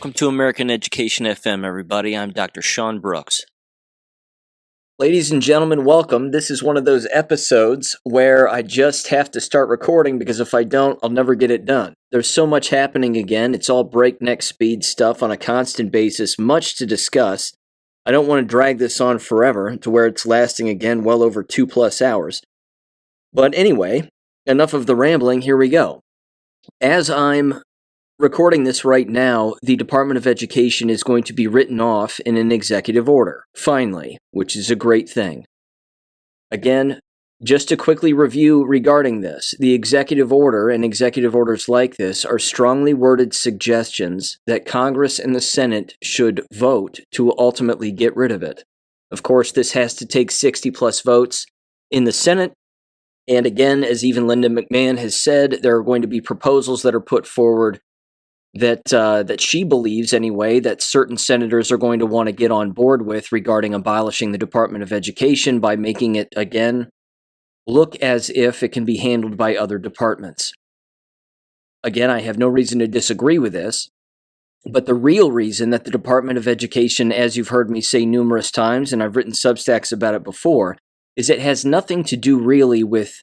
Welcome to American Education FM, everybody. I'm Dr. Sean Brooks. Ladies and gentlemen, welcome. This is one of those episodes where I just have to start recording because if I don't, I'll never get it done. There's so much happening again. It's all breakneck speed stuff on a constant basis, much to discuss. I don't want to drag this on forever to where it's lasting again well over 2+ hours. But anyway, enough of the rambling, here we go. As I'm recording this right now, the Department of Education is going to be written off in an executive order, finally, which is a great thing. Again, just to quickly review regarding this, the executive order and executive orders like this are strongly worded suggestions that Congress and the Senate should vote to ultimately get rid of it. Of course, this has to take 60+ votes in the Senate. And again, as even Linda McMahon has said, there are going to be proposals that are put forward that she believes, anyway, that certain senators are going to want to get on board with regarding abolishing the Department of Education by making it, again, look as if it can be handled by other departments. Again, I have no reason to disagree with this, but the real reason that the Department of Education, as you've heard me say numerous times, and I've written Substacks about it before, is it has nothing to do really with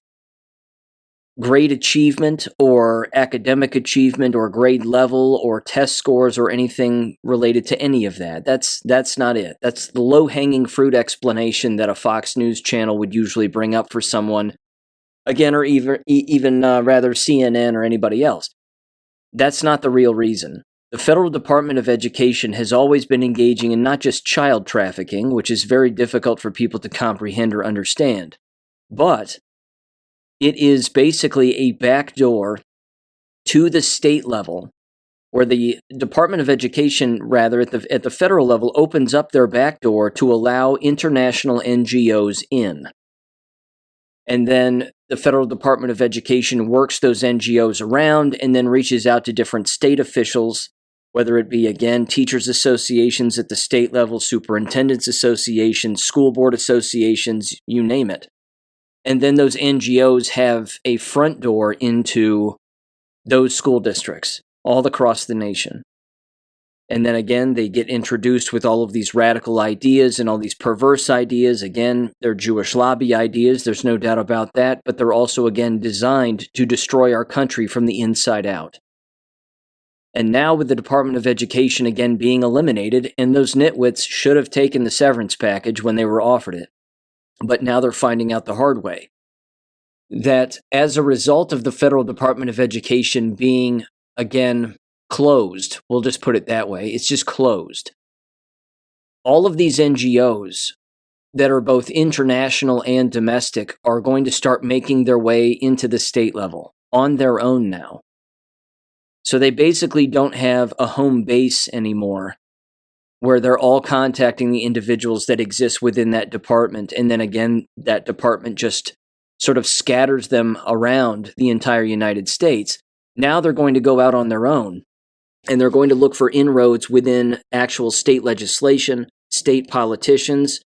grade achievement or academic achievement or grade level or test scores or anything related to any of that. That's not it. That's the low-hanging fruit explanation that a Fox News channel would usually bring up for someone, again, or even rather CNN or anybody else. That's not the real reason. The Federal Department of Education has always been engaging in not just child trafficking, which is very difficult for people to comprehend or understand, but it is basically a backdoor to the state level, where the Department of Education, rather at the federal level, opens up their backdoor to allow international NGOs in. And then the Federal Department of Education works those NGOs around and then reaches out to different state officials, whether it be, again, teachers' associations at the state level, superintendents' associations, school board associations, you name it. And then those NGOs have a front door into those school districts all across the nation. And then again, they get introduced with all of these radical ideas and all these perverse ideas. Again, they're Jewish lobby ideas, there's no doubt about that, but they're also, again, designed to destroy our country from the inside out. And now with the Department of Education again being eliminated, and those nitwits should have taken the severance package when they were offered it. But now they're finding out the hard way that as a result of the Federal Department of Education being, again, closed, we'll just put it that way, it's just closed. All of these NGOs that are both international and domestic are going to start making their way into the state level on their own now. So they basically don't have a home base anymore, where they're all contacting the individuals that exist within that department, and then again, that department just sort of scatters them around the entire United States. Now they're going to go out on their own, and they're going to look for inroads within actual state legislation, state politicians,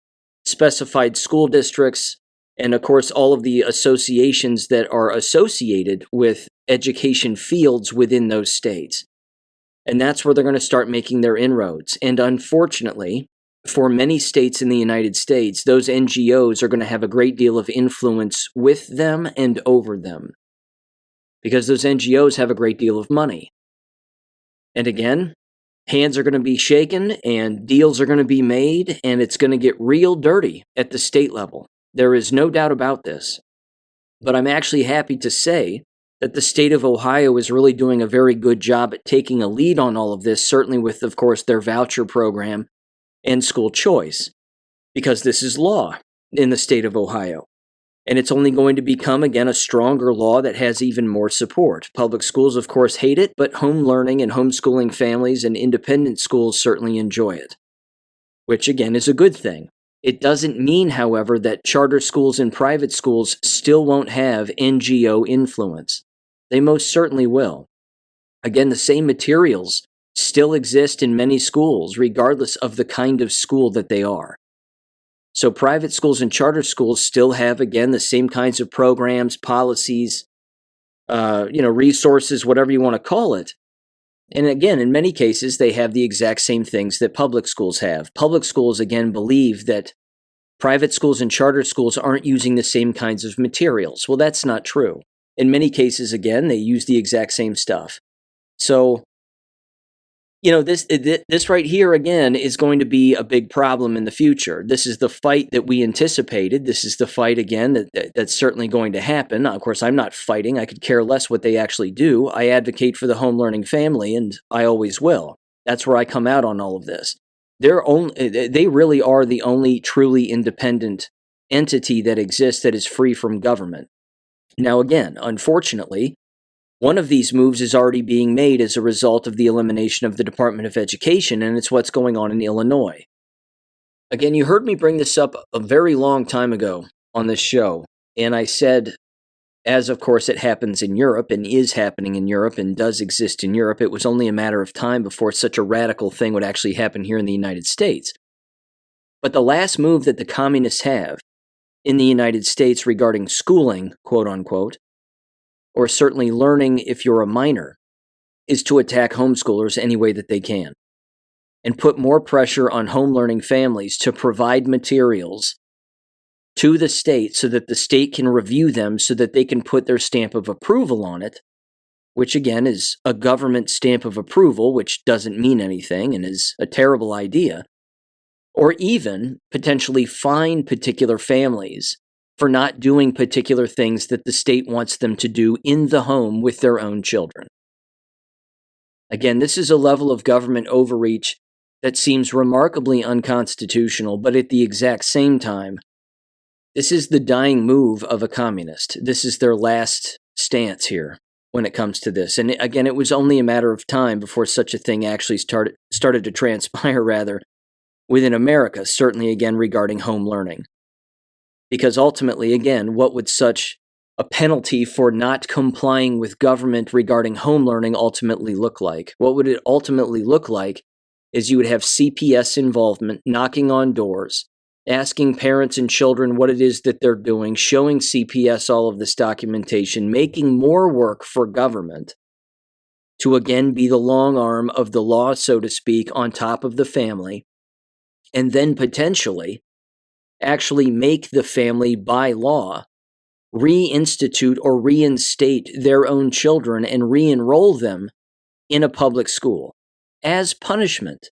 specified school districts, and of course all of the associations that are associated with education fields within those states. And that's where they're going to start making their inroads. And unfortunately, for many states in the United States, those NGOs are going to have a great deal of influence with them and over them, because those NGOs have a great deal of money. And again, hands are going to be shaken and deals are going to be made, and it's going to get real dirty at the state level. There is no doubt about this. But I'm actually happy to say that the state of Ohio is really doing a very good job at taking a lead on all of this, certainly with, of course, their voucher program and school choice, because this is law in the state of Ohio. And it's only going to become, again, a stronger law that has even more support. Public schools, of course, hate it, but home learning and homeschooling families and independent schools certainly enjoy it, which, again, is a good thing. It doesn't mean, however, that charter schools and private schools still won't have NGO influence. They most certainly will. Again, the same materials still exist in many schools, regardless of the kind of school that they are. So private schools and charter schools still have, again, the same kinds of programs, policies, resources, whatever you want to call it. And again, in many cases, they have the exact same things that public schools have. Public schools, again, believe that private schools and charter schools aren't using the same kinds of materials. Well, that's not true. In many cases, again, they use the exact same stuff. So, this right here, again, is going to be a big problem in the future. This is the fight that we anticipated. This is the fight, again, that's certainly going to happen. Now, of course, I'm not fighting. I could care less what they actually do. I advocate for the home learning family, and I always will. That's where I come out on all of this. They really are the only truly independent entity that exists that is free from government. Now, again, unfortunately, one of these moves is already being made as a result of the elimination of the Department of Education, and it's what's going on in Illinois. Again, you heard me bring this up a very long time ago on this show, and I said, as of course it happens in Europe and is happening in Europe and does exist in Europe, it was only a matter of time before such a radical thing would actually happen here in the United States. But the last move that the communists have in the United States regarding schooling, quote unquote, or certainly learning if you're a minor, is to attack homeschoolers any way that they can and put more pressure on home learning families to provide materials to the state so that the state can review them so that they can put their stamp of approval on it, which again is a government stamp of approval, which doesn't mean anything and is a terrible idea, or even potentially fine particular families for not doing particular things that the state wants them to do in the home with their own children. Again, this is a level of government overreach that seems remarkably unconstitutional, but at the exact same time, this is the dying move of a communist. This is their last stance here when it comes to this. And again, it was only a matter of time before such a thing actually started to transpire, rather, within America, certainly again regarding home learning. Because ultimately, again, what would such a penalty for not complying with government regarding home learning ultimately look like? What would it ultimately look like is you would have CPS involvement, knocking on doors, asking parents and children what it is that they're doing, showing CPS all of this documentation, making more work for government to again be the long arm of the law, so to speak, on top of the family, and then potentially actually make the family, by law, reinstitute or reinstate their own children and re-enroll them in a public school as punishment.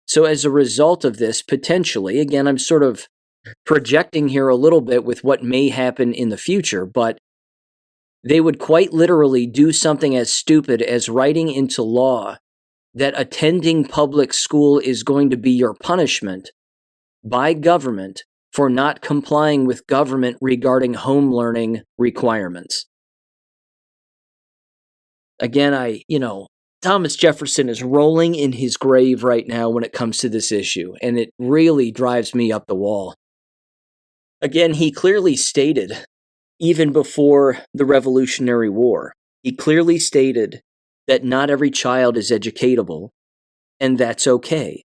So as a result of this, potentially, again, I'm sort of projecting here a little bit with what may happen in the future, but they would quite literally do something as stupid as writing into law that attending public school is going to be your punishment by government for not complying with government regarding home learning requirements. Again, Thomas Jefferson is rolling in his grave right now when it comes to this issue, and it really drives me up the wall. Again, he clearly stated, even before the Revolutionary War, he clearly stated that not every child is educatable, and that's okay,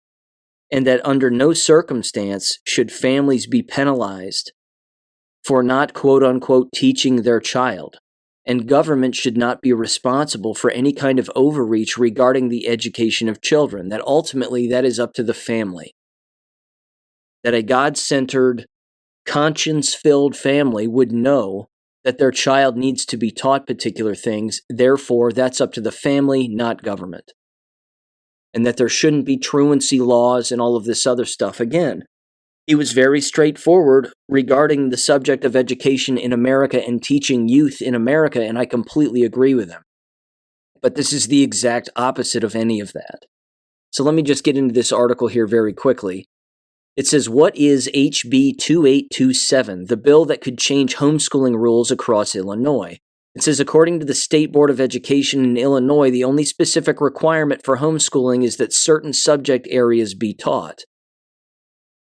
and that under no circumstance should families be penalized for not, quote-unquote, teaching their child, and government should not be responsible for any kind of overreach regarding the education of children, that ultimately that is up to the family. That a God-centered, conscience-filled family would know that their child needs to be taught particular things, therefore that's up to the family, not government. And that there shouldn't be truancy laws and all of this other stuff. Again, he was very straightforward regarding the subject of education in America and teaching youth in America, and I completely agree with him. But this is the exact opposite of any of that. So let me just get into this article here very quickly. It says, what is HB 2827, the bill that could change homeschooling rules across Illinois? It says, according to the State Board of Education in Illinois, the only specific requirement for homeschooling is that certain subject areas be taught.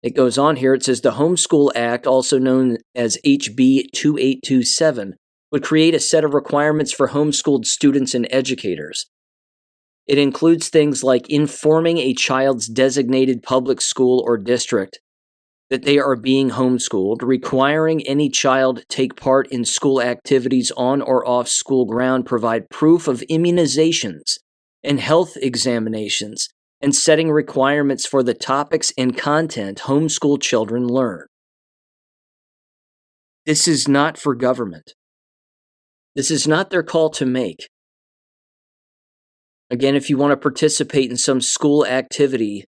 It goes on here, it says, the Homeschool Act, also known as HB 2827, would create a set of requirements for homeschooled students and educators. It includes things like informing a child's designated public school or district that they are being homeschooled, requiring any child take part in school activities on or off school ground, provide proof of immunizations and health examinations, and setting requirements for the topics and content homeschool children learn. This is not for government. This is not their call to make. Again, if you want to participate in some school activity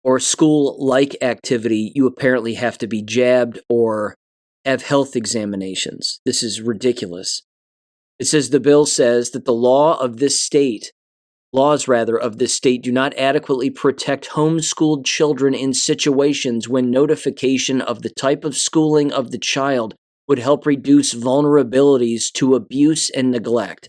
or school-like activity, you apparently have to be jabbed or have health examinations. This is ridiculous. It says the bill says that the laws of this state do not adequately protect homeschooled children in situations when notification of the type of schooling of the child would help reduce vulnerabilities to abuse and neglect.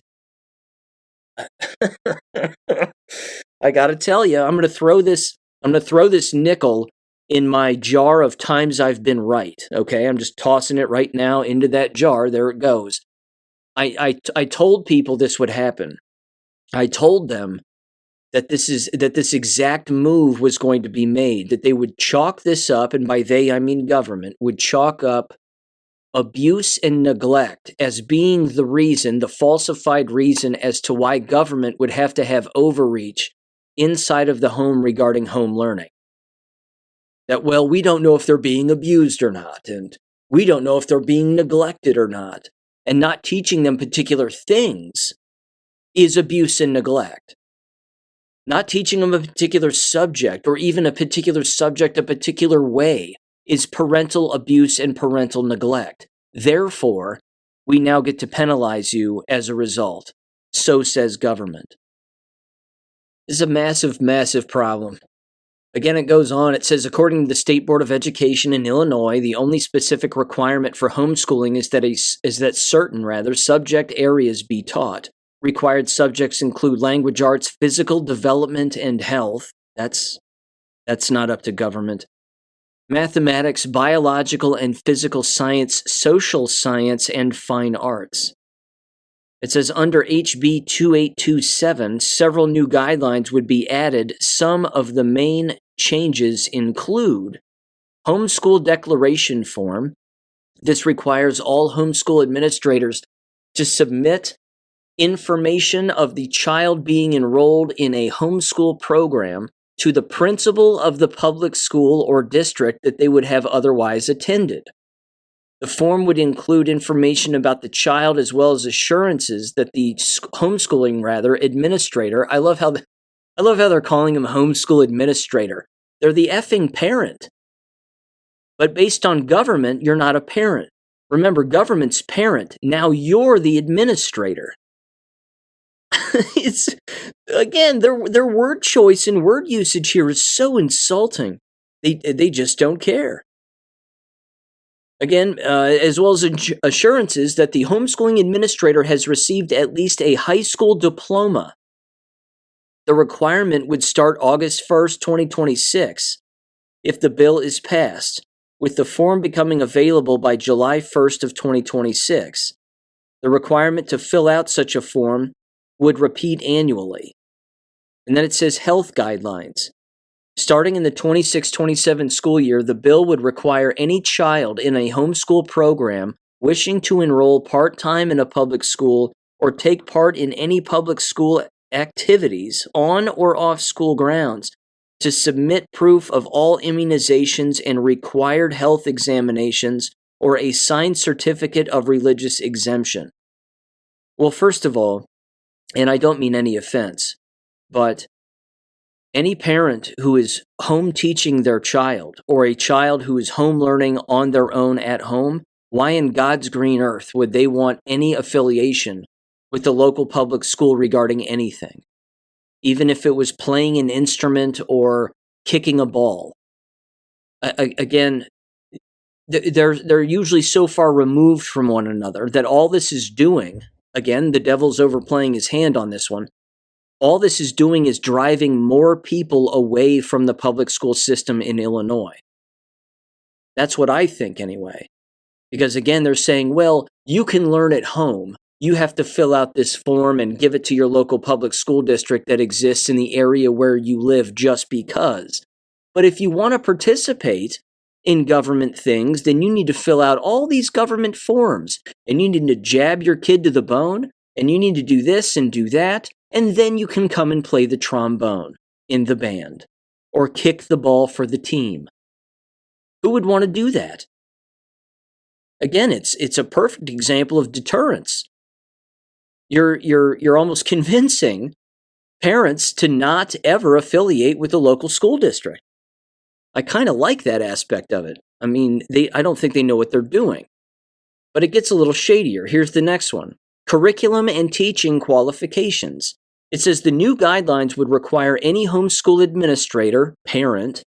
I gotta tell you, I'm gonna throw this nickel in my jar of times I've been right. Okay, I'm just tossing it right now into that jar. There it goes. I told people this would happen. I told them that this exact move was going to be made, that they would chalk this up, and by they I mean government, would chalk up abuse and neglect as being the reason, the falsified reason as to why government would have to have overreach inside of the home regarding home learning. That, well, we don't know if they're being abused or not, and we don't know if they're being neglected or not, and not teaching them particular things is abuse and neglect. Not teaching them a particular subject, or even a particular subject a particular way, is parental abuse and parental neglect. Therefore, we now get to penalize you as a result. So says government. This is a massive, massive problem. Again, it goes on. It says, according to the State Board of Education in Illinois, the only specific requirement for homeschooling is that certain subject areas be taught. Required subjects include language arts, physical development, and health. That's not up to government. Mathematics, biological and physical science, social science, and fine arts. It says under HB 2827, several new guidelines would be added. Some of the main changes include homeschool declaration form. This requires all homeschool administrators to submit information of the child being enrolled in a homeschool program to the principal of the public school or district that they would have otherwise attended. The form would include information about the child as well as assurances that the homeschooling administrator, I love how they're calling him homeschool administrator. They're the effing parent. But based on government, you're not a parent. Remember, government's parent. Now you're the administrator. It's, again, their word choice and word usage here is so insulting. They just don't care. Again, as well as assurances that the homeschooling administrator has received at least a high school diploma. The requirement would start August 1st, 2026, if the bill is passed, with the form becoming available by July 1st of 2026. The requirement to fill out such a form would repeat annually. And then it says health guidelines. Starting in the 26-27 school year, the bill would require any child in a homeschool program wishing to enroll part-time in a public school or take part in any public school activities on or off school grounds to submit proof of all immunizations and required health examinations or a signed certificate of religious exemption. Well, first of all, and I don't mean any offense, but any parent who is home teaching their child or a child who is home learning on their own at home, why in God's green earth would they want any affiliation with the local public school regarding anything? Even if it was playing an instrument or kicking a ball. Again, they're usually so far removed from one another that all this is doing, again, the devil's overplaying his hand on this one, all this is doing is driving more people away from the public school system in Illinois. That's what I think anyway. Because again, they're saying, well, you can learn at home. You have to fill out this form and give it to your local public school district that exists in the area where you live just because. But if you want to participate, in government things, then you need to fill out all these government forms, and you need to jab your kid to the bone, and you need to do this and do that, and then you can come and play the trombone in the band or kick the ball for the team. Who would want to do that? Again, it's a perfect example of deterrence. You're almost convincing parents to not ever affiliate with the local school district. I kind of like that aspect of it. I mean, I don't think they know what they're doing. But it gets a little shadier. Here's the next one. Curriculum and teaching qualifications. It says the new guidelines would require any homeschool administrator, parent,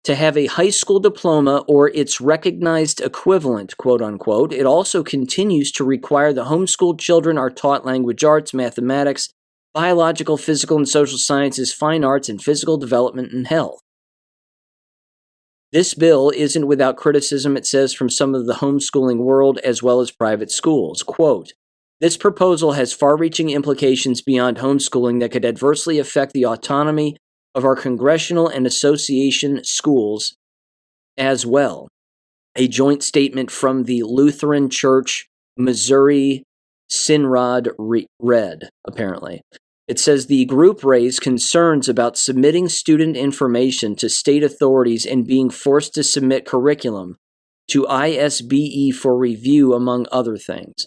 to have a high school diploma or its recognized equivalent, quote unquote. It also continues to require the homeschooled children are taught language arts, mathematics, biological, physical, and social sciences, fine arts, and physical development and health. This bill isn't without criticism, it says, from some of the homeschooling world as well as private schools. Quote, this proposal has far-reaching implications beyond homeschooling that could adversely affect the autonomy of our congressional and association schools as well. A joint statement from the Lutheran Church Missouri Synod read, apparently. It says the group raised concerns about submitting student information to state authorities and being forced to submit curriculum to ISBE for review, among other things.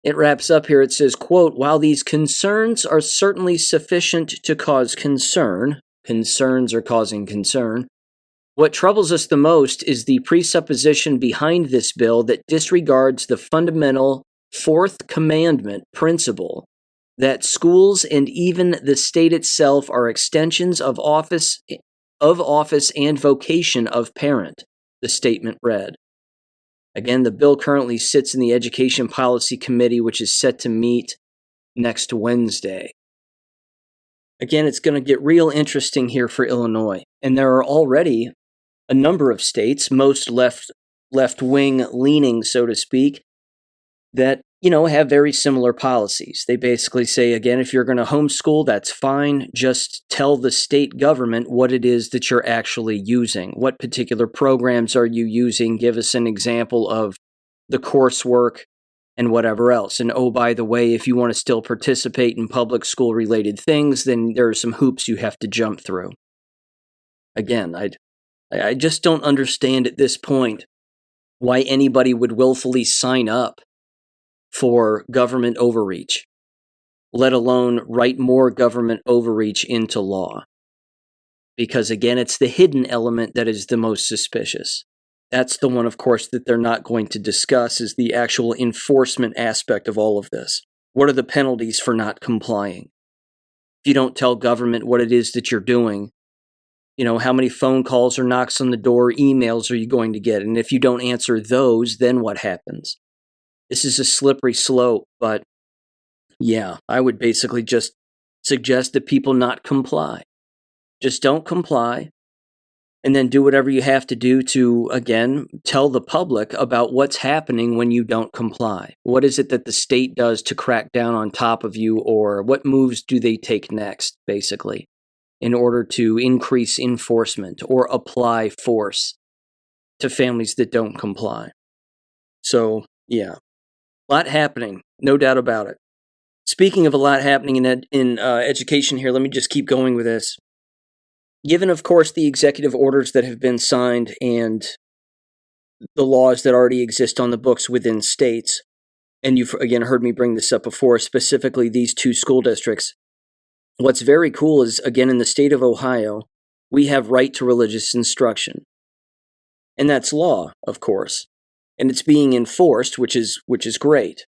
It wraps up here. It says, quote, while these concerns are certainly sufficient to cause concern, concerns are causing concern, what troubles us the most is the presupposition behind this bill that disregards the fundamental Fourth Commandment principle that schools and even the state itself are extensions of office and vocation of parent, the statement read. Again, the bill currently sits in the Education Policy Committee, which is set to meet next Wednesday. Again, it's going to get real interesting here for Illinois. And there are already a number of states, most left-wing leaning, so to speak, that, have very similar policies. They basically say, again, if you're going to homeschool, that's fine. Just tell the state government what it is that you're actually using. What particular programs are you using? Give us an example of the coursework and whatever else. And oh, by the way, if you want to still participate in public school related things, then there are some hoops you have to jump through. Again, I just don't understand at this point why anybody would willfully sign up for government overreach, let alone write more government overreach into law. Because again, it's the hidden element that is the most suspicious. That's the one, of course, that they're not going to discuss, is the actual enforcement aspect of all of this. What are the penalties for not complying? If you don't tell government what it is that you're doing, how many phone calls or knocks on the door, emails are you going to get? And if you don't answer those, then what happens? This is a slippery slope, but yeah, I would basically just suggest that people not comply. Just don't comply, and then do whatever you have to do to, again, tell the public about what's happening when you don't comply. What is it that the state does to crack down on top of you, or what moves do they take next, basically, in order to increase enforcement or apply force to families that don't comply? So, yeah. A lot happening, no doubt about it. Speaking of a lot happening in education here, let me just keep going with this. Given, of course, the executive orders that have been signed and the laws that already exist on the books within states, and you've, again, heard me bring this up before, specifically these two school districts, what's very cool is, again, in the state of Ohio, we have right to religious instruction. And that's law, of course. And it's being enforced, which is great.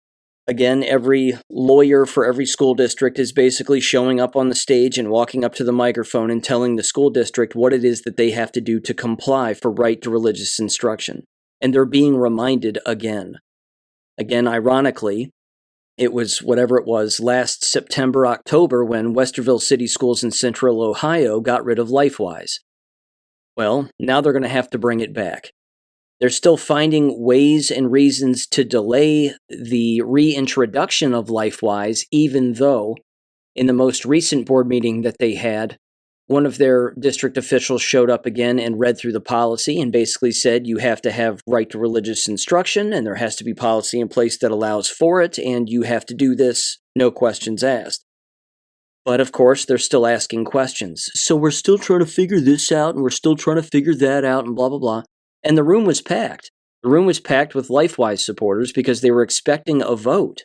Again, every lawyer for every school district is basically showing up on the stage and walking up to the microphone and telling the school district what it is that they have to do to comply for right to religious instruction. And they're being reminded again. Again, ironically, it was whatever it was last September, October, when Westerville City Schools in Central Ohio got rid of LifeWise. Well, now they're going to have to bring it back. They're still finding ways and reasons to delay the reintroduction of LifeWise, even though in the most recent board meeting that they had, one of their district officials showed up again and read through the policy and basically said you have to have right to religious instruction and there has to be policy in place that allows for it and you have to do this, no questions asked. But of course, they're still asking questions. So we're still trying to figure this out and we're still trying to figure that out and blah, blah, blah. And the room was packed. The room was packed with LifeWise supporters because they were expecting a vote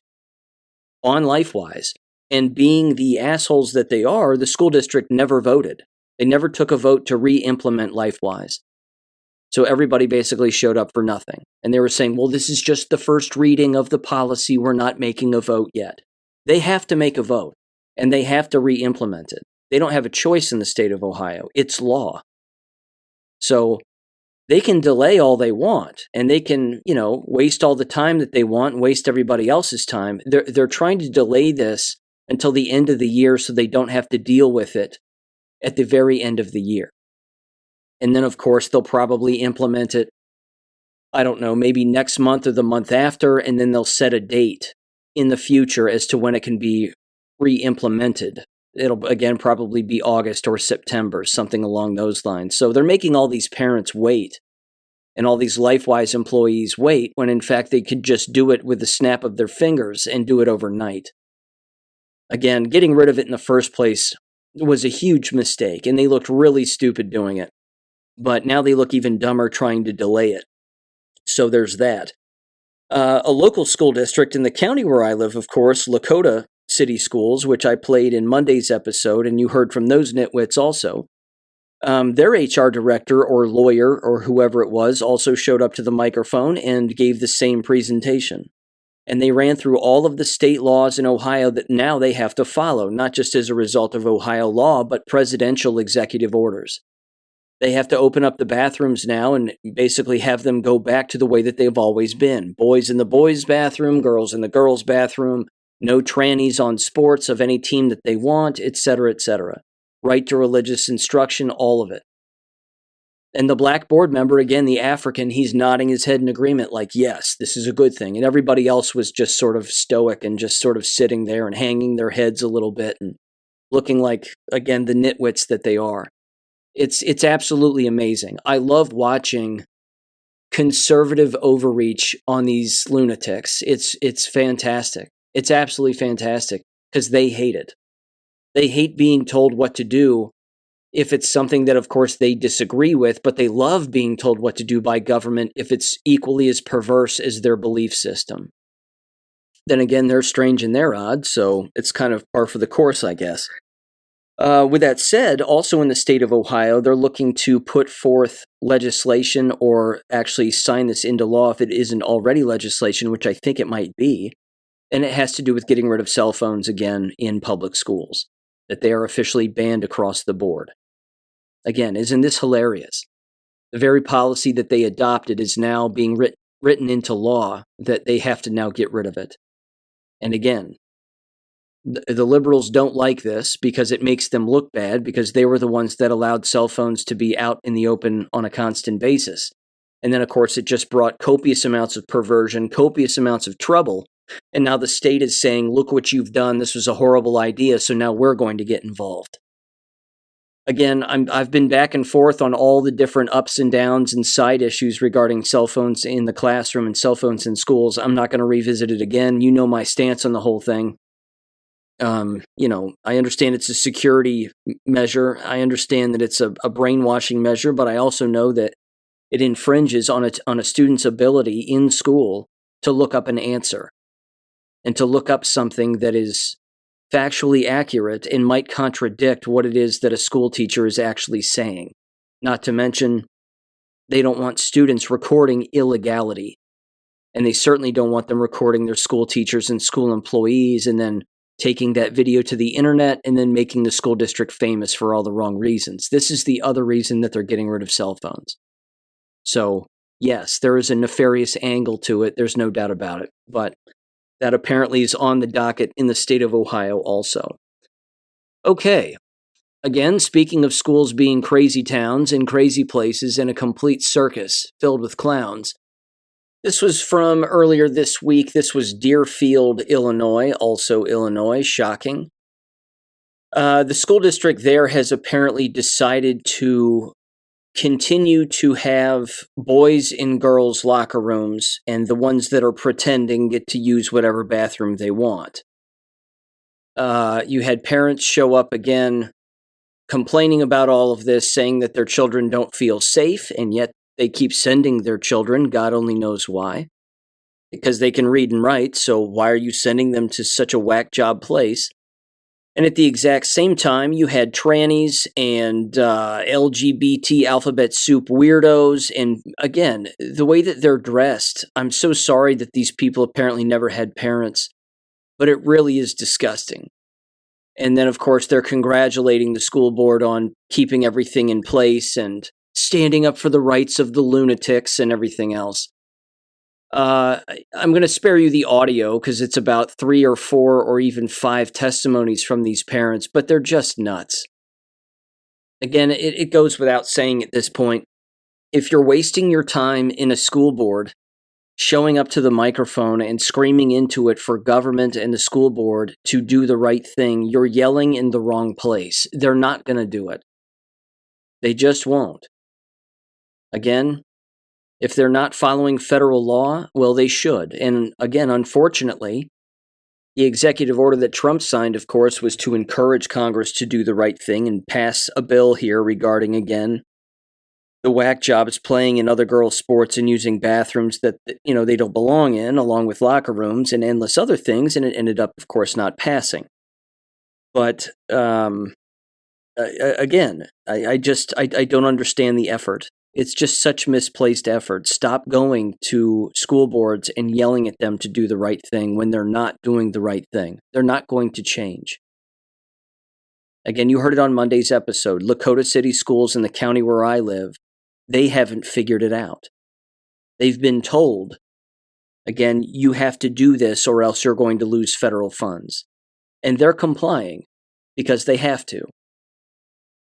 on LifeWise. And being the assholes that they are, the school district never voted. They never took a vote to re-implement LifeWise. So everybody basically showed up for nothing. And they were saying, well, this is just the first reading of the policy. We're not making a vote yet. They have to make a vote. And they have to re-implement it. They don't have a choice in the state of Ohio. It's law. So they can delay all they want, and they can, waste all the time that they want and waste everybody else's time. They're trying to delay this until the end of the year so they don't have to deal with it at the very end of the year. And then, of course, they'll probably implement it, I don't know, maybe next month or the month after, and then they'll set a date in the future as to when it can be re-implemented. It'll, again, probably be August or September, something along those lines. So they're making all these parents wait and all these LifeWise employees wait when, in fact, they could just do it with the snap of their fingers and do it overnight. Again, getting rid of it in the first place was a huge mistake, and they looked really stupid doing it. But now they look even dumber trying to delay it. So there's that. A local school district in the county where I live, of course, Lakota City Schools, which I played in Monday's episode, and you heard from those nitwits also. Their HR director or lawyer or whoever it was also showed up to the microphone and gave the same presentation. And they ran through all of the state laws in Ohio that now they have to follow, not just as a result of Ohio law, but presidential executive orders. They have to open up the bathrooms now and basically have them go back to the way that they've always been. Boys in the boys' bathroom, girls in the girls' bathroom, no trannies on sports of any team that they want, etc., etc. Right to religious instruction, all of it. And the black board member, again, the African, he's nodding his head in agreement like, yes, this is a good thing. And everybody else was just sort of stoic and just sort of sitting there and hanging their heads a little bit and looking like, again, the nitwits that they are. It's absolutely amazing. I love watching conservative overreach on these lunatics. It's fantastic. It's absolutely fantastic because they hate it. They hate being told what to do if it's something that, of course, they disagree with, but they love being told what to do by government if it's equally as perverse as their belief system. Then again, they're strange and they're odd, so it's kind of par for the course, I guess. With that said, also in the state of Ohio, they're looking to put forth legislation or actually sign this into law if it isn't already legislation, which I think it might be. And it has to do with getting rid of cell phones again in public schools, that they are officially banned across the board. Again, isn't this hilarious? The very policy that they adopted is now being written into law that they have to now get rid of it. And again, the liberals don't like this because it makes them look bad because they were the ones that allowed cell phones to be out in the open on a constant basis. And then, of course, it just brought copious amounts of perversion, copious amounts of trouble. And now the state is saying, look what you've done. This was a horrible idea. So now we're going to get involved. Again, I've been back and forth on all the different ups and downs and side issues regarding cell phones in the classroom and cell phones in schools. I'm not going to revisit it again. You know my stance on the whole thing. I understand it's a security measure. I understand that it's a brainwashing measure, but I also know that it infringes on a student's ability in school to look up an answer and to look up something that is factually accurate and might contradict what it is that a school teacher is actually saying. Not to mention, they don't want students recording illegality, and they certainly don't want them recording their school teachers and school employees and then taking that video to the internet and then making the school district famous for all the wrong reasons. This is the other reason that they're getting rid of cell phones. So, yes, there is a nefarious angle to it. There's no doubt about it. But that apparently is on the docket in the state of Ohio also. Okay. Again, speaking of schools being crazy towns and crazy places and a complete circus filled with clowns, this was from earlier this week. This was Deerfield, Illinois, also Illinois, shocking. The school district there has apparently decided to continue to have boys in girls' locker rooms, and the ones that are pretending get to use whatever bathroom they want. You had parents show up again complaining about all of this, saying that their children don't feel safe, and yet they keep sending their children, God only knows why, because they can read and write, so why are you sending them to such a whack job place? And at the exact same time, you had trannies and LGBT alphabet soup weirdos. And again, the way that they're dressed, I'm so sorry that these people apparently never had parents, but it really is disgusting. And then, of course, they're congratulating the school board on keeping everything in place and standing up for the rights of the lunatics and everything else. I'm going to spare you the audio because it's about 3 or 4 or even 5 testimonies from these parents, but they're just nuts. Again, it goes without saying at this point, if you're wasting your time in a school board, showing up to the microphone and screaming into it for government and the school board to do the right thing, you're yelling in the wrong place. They're not going to do it. They just won't. Again, if they're not following federal law, well, they should. And again, unfortunately, the executive order that Trump signed, of course, was to encourage Congress to do the right thing and pass a bill here regarding, again, the whack jobs playing in other girls' sports and using bathrooms that, they don't belong in, along with locker rooms and endless other things, and it ended up, of course, not passing. But, again, I don't understand the effort. It's just such misplaced effort. Stop going to school boards and yelling at them to do the right thing when they're not doing the right thing. They're not going to change. Again, you heard it on Monday's episode. Lakota City schools in the county where I live, they haven't figured it out. They've been told, again, you have to do this or else you're going to lose federal funds. And they're complying because they have to.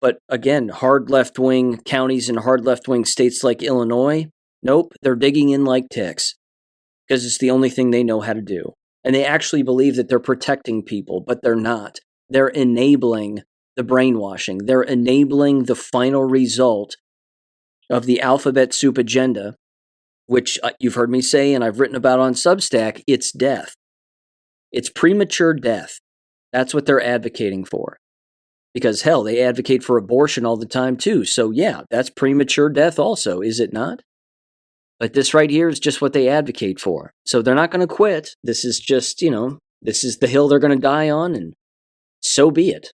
But again, hard left-wing counties and hard left-wing states like Illinois, nope, they're digging in like ticks because it's the only thing they know how to do. And they actually believe that they're protecting people, but they're not. They're enabling the brainwashing. They're enabling the final result of the alphabet soup agenda, which you've heard me say and I've written about on Substack, it's death. It's premature death. That's what they're advocating for. Because, hell, they advocate for abortion all the time, too. So, yeah, that's premature death also, is it not? But this right here is just what they advocate for. So they're not going to quit. This is just, this is the hill they're going to die on, and so be it.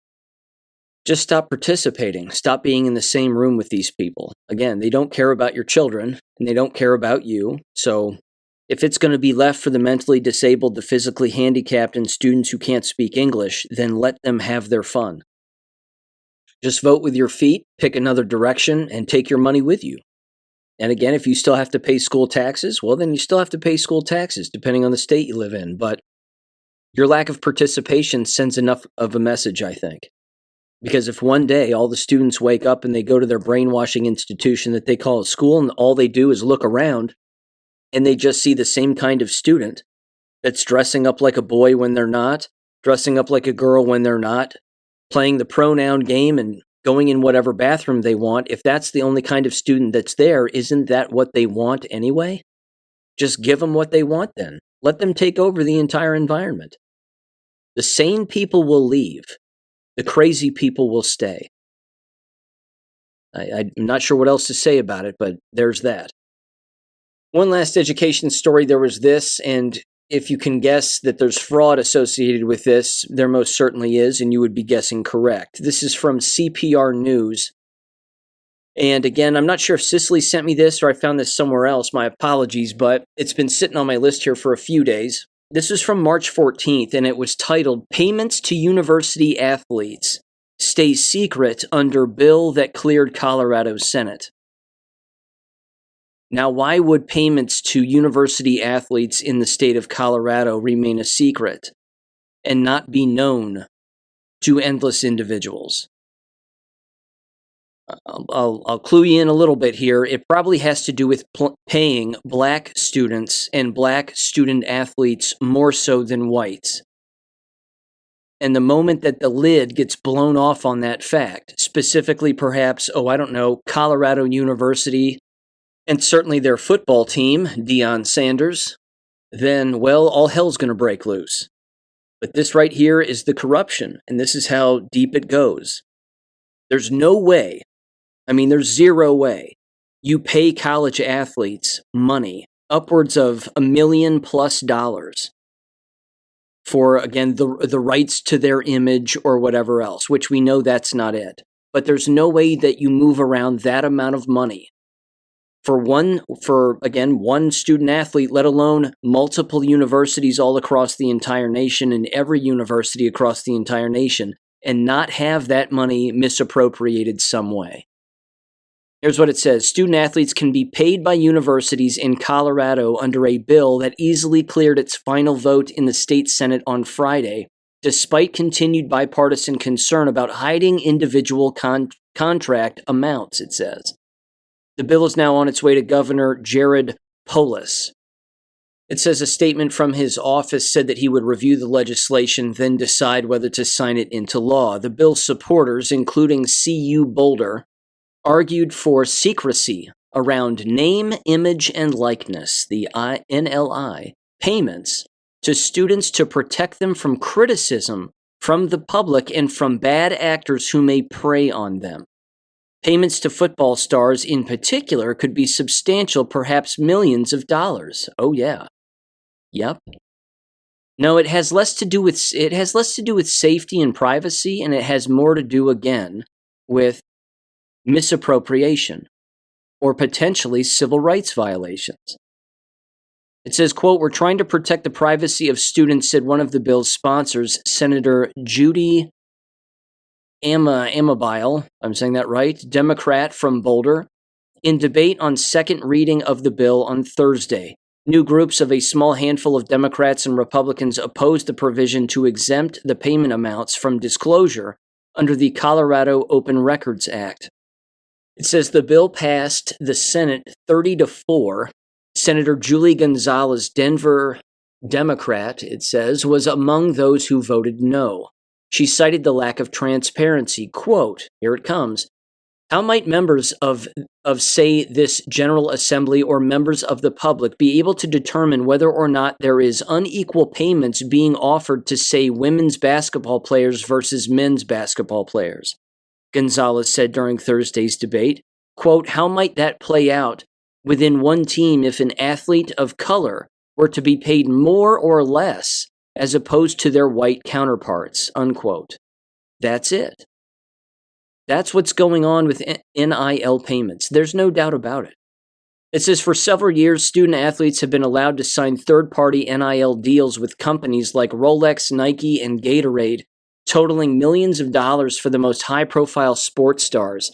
Just stop participating. Stop being in the same room with these people. Again, they don't care about your children, and they don't care about you. So if it's going to be left for the mentally disabled, the physically handicapped, and students who can't speak English, then let them have their fun. Just vote with your feet, pick another direction, and take your money with you. And again, if you still have to pay school taxes, well, then you still have to pay school taxes, depending on the state you live in. But your lack of participation sends enough of a message, I think. Because if one day all the students wake up and they go to their brainwashing institution that they call a school, and all they do is look around, and they just see the same kind of student that's dressing up like a boy when they're not, dressing up like a girl when they're not, playing the pronoun game and going in whatever bathroom they want, if that's the only kind of student that's there, isn't that what they want anyway? Just give them what they want then. Let them take over the entire environment. The sane people will leave. The crazy people will stay. I'm not sure what else to say about it, but there's that. One last education story, there was this, and if you can guess that there's fraud associated with this, there most certainly is, and you would be guessing correct. This is from CPR News. And again, I'm not sure if Cicely sent me this or I found this somewhere else. My apologies, but it's been sitting on my list here for a few days. This is from March 14th, and it was titled, Payments to University Athletes Stay Secret Under Bill That Cleared Colorado's Senate. Now, why would payments to university athletes in the state of Colorado remain a secret and not be known to endless individuals? I'll clue you in a little bit here. It probably has to do with paying black students and black student athletes more so than whites. And the moment that the lid gets blown off on that fact, specifically perhaps, Colorado University, and certainly their football team, Deion Sanders, then, well, all hell's going to break loose. But this right here is the corruption, and this is how deep it goes. There's no way, there's zero way, you pay college athletes money, upwards of $1 million+ for, again, the rights to their image or whatever else, which we know that's not it. But there's no way that you move around that amount of money for one student athlete, let alone multiple universities all across the entire nation and every university across the entire nation, and not have that money misappropriated some way. Here's what it says. Student athletes can be paid by universities in Colorado under a bill that easily cleared its final vote in the state Senate on Friday, despite continued bipartisan concern about hiding individual contract amounts, it says. The bill is now on its way to Governor Jared Polis. It says a statement from his office said that he would review the legislation, then decide whether to sign it into law. The bill's supporters, including CU Boulder, argued for secrecy around name, image, and likeness, the NLI, payments to students to protect them from criticism from the public and from bad actors who may prey on them. Payments to football stars in particular could be substantial, perhaps millions of dollars. Oh yeah. Yep. No, it has less to do with safety and privacy, and it has more to do again with misappropriation or potentially civil rights violations. It says, quote, "We're trying to protect the privacy of students," said one of the bill's sponsors, Senator Judy Amabile, I'm saying that right, Democrat from Boulder, in debate on second reading of the bill on Thursday. New groups of a small handful of Democrats and Republicans opposed the provision to exempt the payment amounts from disclosure under the Colorado Open Records Act. It says the bill passed the Senate 30-4. Senator Julie Gonzalez, Denver Democrat, it says, was among those who voted no. She cited the lack of transparency. Quote, here it comes. How might members of say, this General Assembly or members of the public be able to determine whether or not there is unequal payments being offered to, say, women's basketball players versus men's basketball players? Gonzalez said during Thursday's debate. Quote, how might that play out within one team if an athlete of color were to be paid more or less as opposed to their white counterparts, unquote. That's it. That's what's going on with NIL payments. There's no doubt about it. It says for several years, student athletes have been allowed to sign third-party NIL deals with companies like Rolex, Nike, and Gatorade, totaling millions of dollars for the most high-profile sports stars.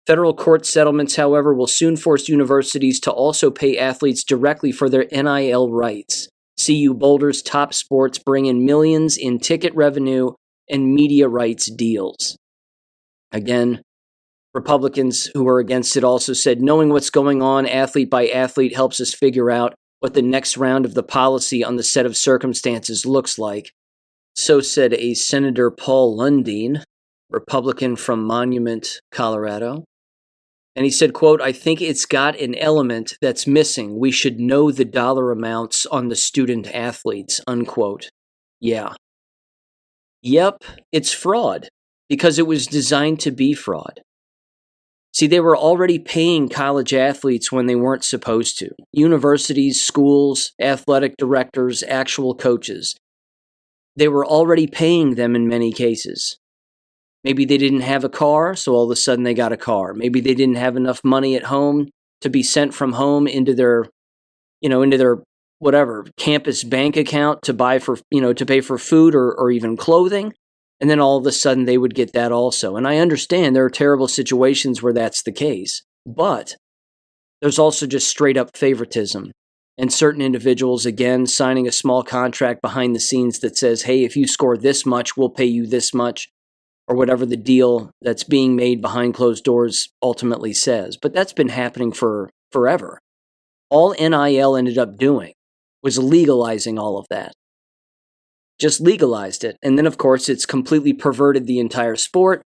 Federal court settlements, however, will soon force universities to also pay athletes directly for their NIL rights. CU Boulder's top sports bring in millions in ticket revenue and media rights deals. Again, Republicans who are against it also said, knowing what's going on athlete by athlete helps us figure out what the next round of the policy on the set of circumstances looks like. So said a Senator Paul Lundeen, Republican from Monument, Colorado. And he said, quote, I think it's got an element that's missing. We should know the dollar amounts on the student athletes, unquote. Yeah. Yep, it's fraud because it was designed to be fraud. See, they were already paying college athletes when they weren't supposed to. Universities, schools, athletic directors, actual coaches. They were already paying them in many cases. Maybe they didn't have a car, so all of a sudden they got a car. Maybe they didn't have enough money at home to be sent from home into their whatever campus bank account to pay for food or even clothing. And then all of a sudden they would get that also. And I understand there are terrible situations where that's the case. But there's also just straight up favoritism. And certain individuals, again, signing a small contract behind the scenes that says, hey, if you score this much, we'll pay you this much. Or whatever the deal that's being made behind closed doors ultimately says. But that's been happening for forever. All NIL ended up doing was legalizing all of that. just legalized it. And then, of course, it's completely perverted the entire sport.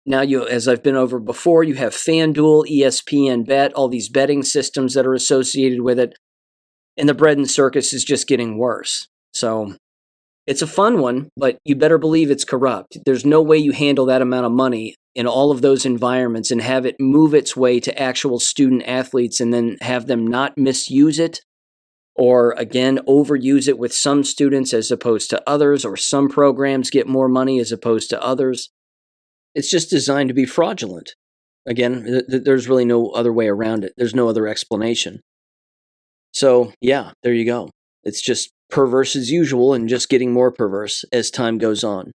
Now, as I've been over before, you have FanDuel, ESPN Bet, all these betting systems that are associated with it. And the bread and circus is just getting worse. So it's a fun one, but you better believe it's corrupt. There's no way you handle that amount of money in all of those environments and have it move its way to actual student athletes and then have them not misuse it or, again, overuse it with some students as opposed to others, or some programs get more money as opposed to others. It's just designed to be fraudulent. Again, there's really no other way around it. There's no other explanation. So, yeah, there you go. It's just perverse as usual and just getting more perverse as time goes on.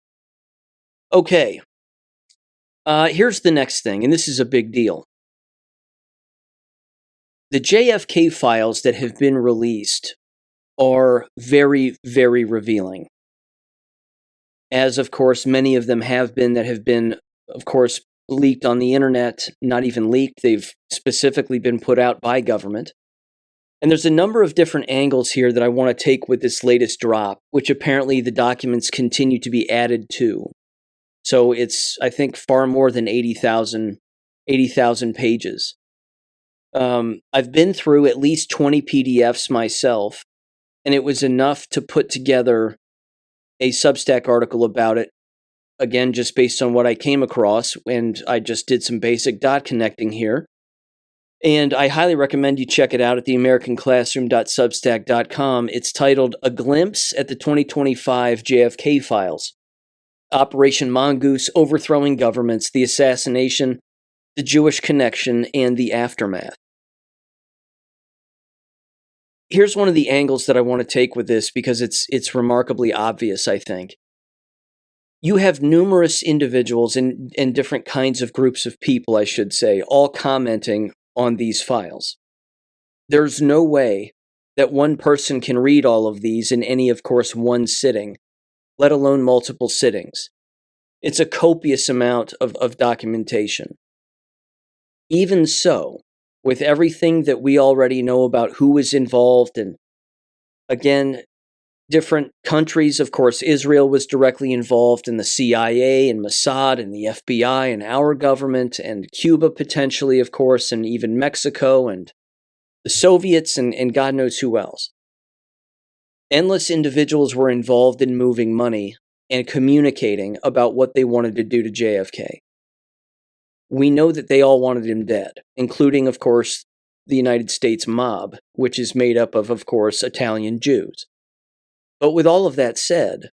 Okay. Here's the next thing, and this is a big deal. The JFK files that have been released are very, very revealing. As, of course, many of them have been that have been, of course, leaked on the internet. Not even leaked. They've specifically been put out by government. And there's a number of different angles here that I want to take with this latest drop, which apparently the documents continue to be added to. So it's, I think, far more than 80,000 pages. I've been through at least 20 PDFs myself, and it was enough to put together a Substack article about it, again, just based on what I came across, and I just did some basic dot connecting here. And I highly recommend you check it out at theamericanclassroom.substack.com. It's titled A Glimpse at the 2025 JFK Files. Operation Mongoose, Overthrowing Governments, the Assassination, the Jewish Connection, and the Aftermath. Here's one of the angles that I want to take with this because it's remarkably obvious, I think. You have numerous individuals and different kinds of groups of people, I should say, all commenting on these files. There's no way that one person can read all of these in any, of course, one sitting, let alone multiple sittings. It's a copious amount of documentation. Even so, with everything that we already know about who is involved, and again, different countries, of course, Israel was directly involved in the CIA and Mossad and the FBI and our government, and Cuba potentially, of course, and even Mexico and the Soviets and God knows who else. Endless individuals were involved in moving money and communicating about what they wanted to do to JFK. We know that they all wanted him dead, including, of course, the United States mob, which is made up of course, Italian Jews. But with all of that said,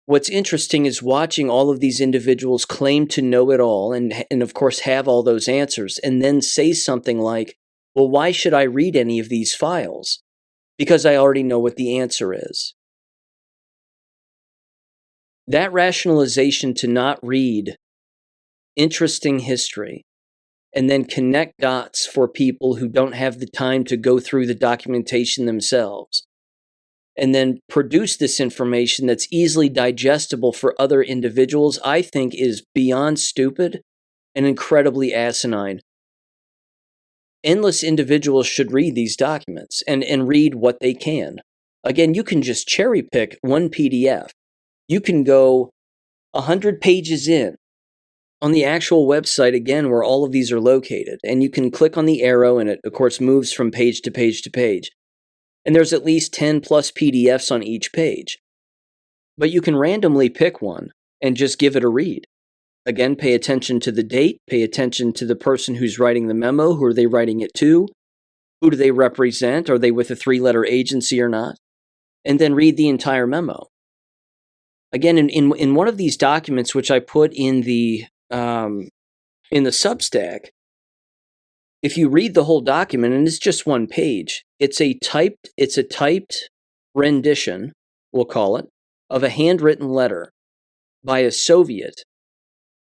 what's interesting is watching all of these individuals claim to know it all and of course have all those answers, and then say something like, well, why should I read any of these files? Because I already know what the answer is. That rationalization to not read interesting history and then connect dots for people who don't have the time to go through the documentation themselves, and then produce this information that's easily digestible for other individuals, I think is beyond stupid and incredibly asinine. Endless individuals should read these documents and read what they can. Again, you can just cherry pick one PDF. You can go 100 pages in on the actual website, again, where all of these are located, and you can click on the arrow and it, of course, moves from page to page to page. And there's at least 10 plus PDFs on each page. But you can randomly pick one and just give it a read. Again, pay attention to the date, pay attention to the person who's writing the memo, who are they writing it to, who do they represent, are they with a 3-letter agency or not, and then read the entire memo. Again, in one of these documents, which I put in the Substack, if you read the whole document, and it's just one page, it's a typed rendition, we'll call it, of a handwritten letter by a Soviet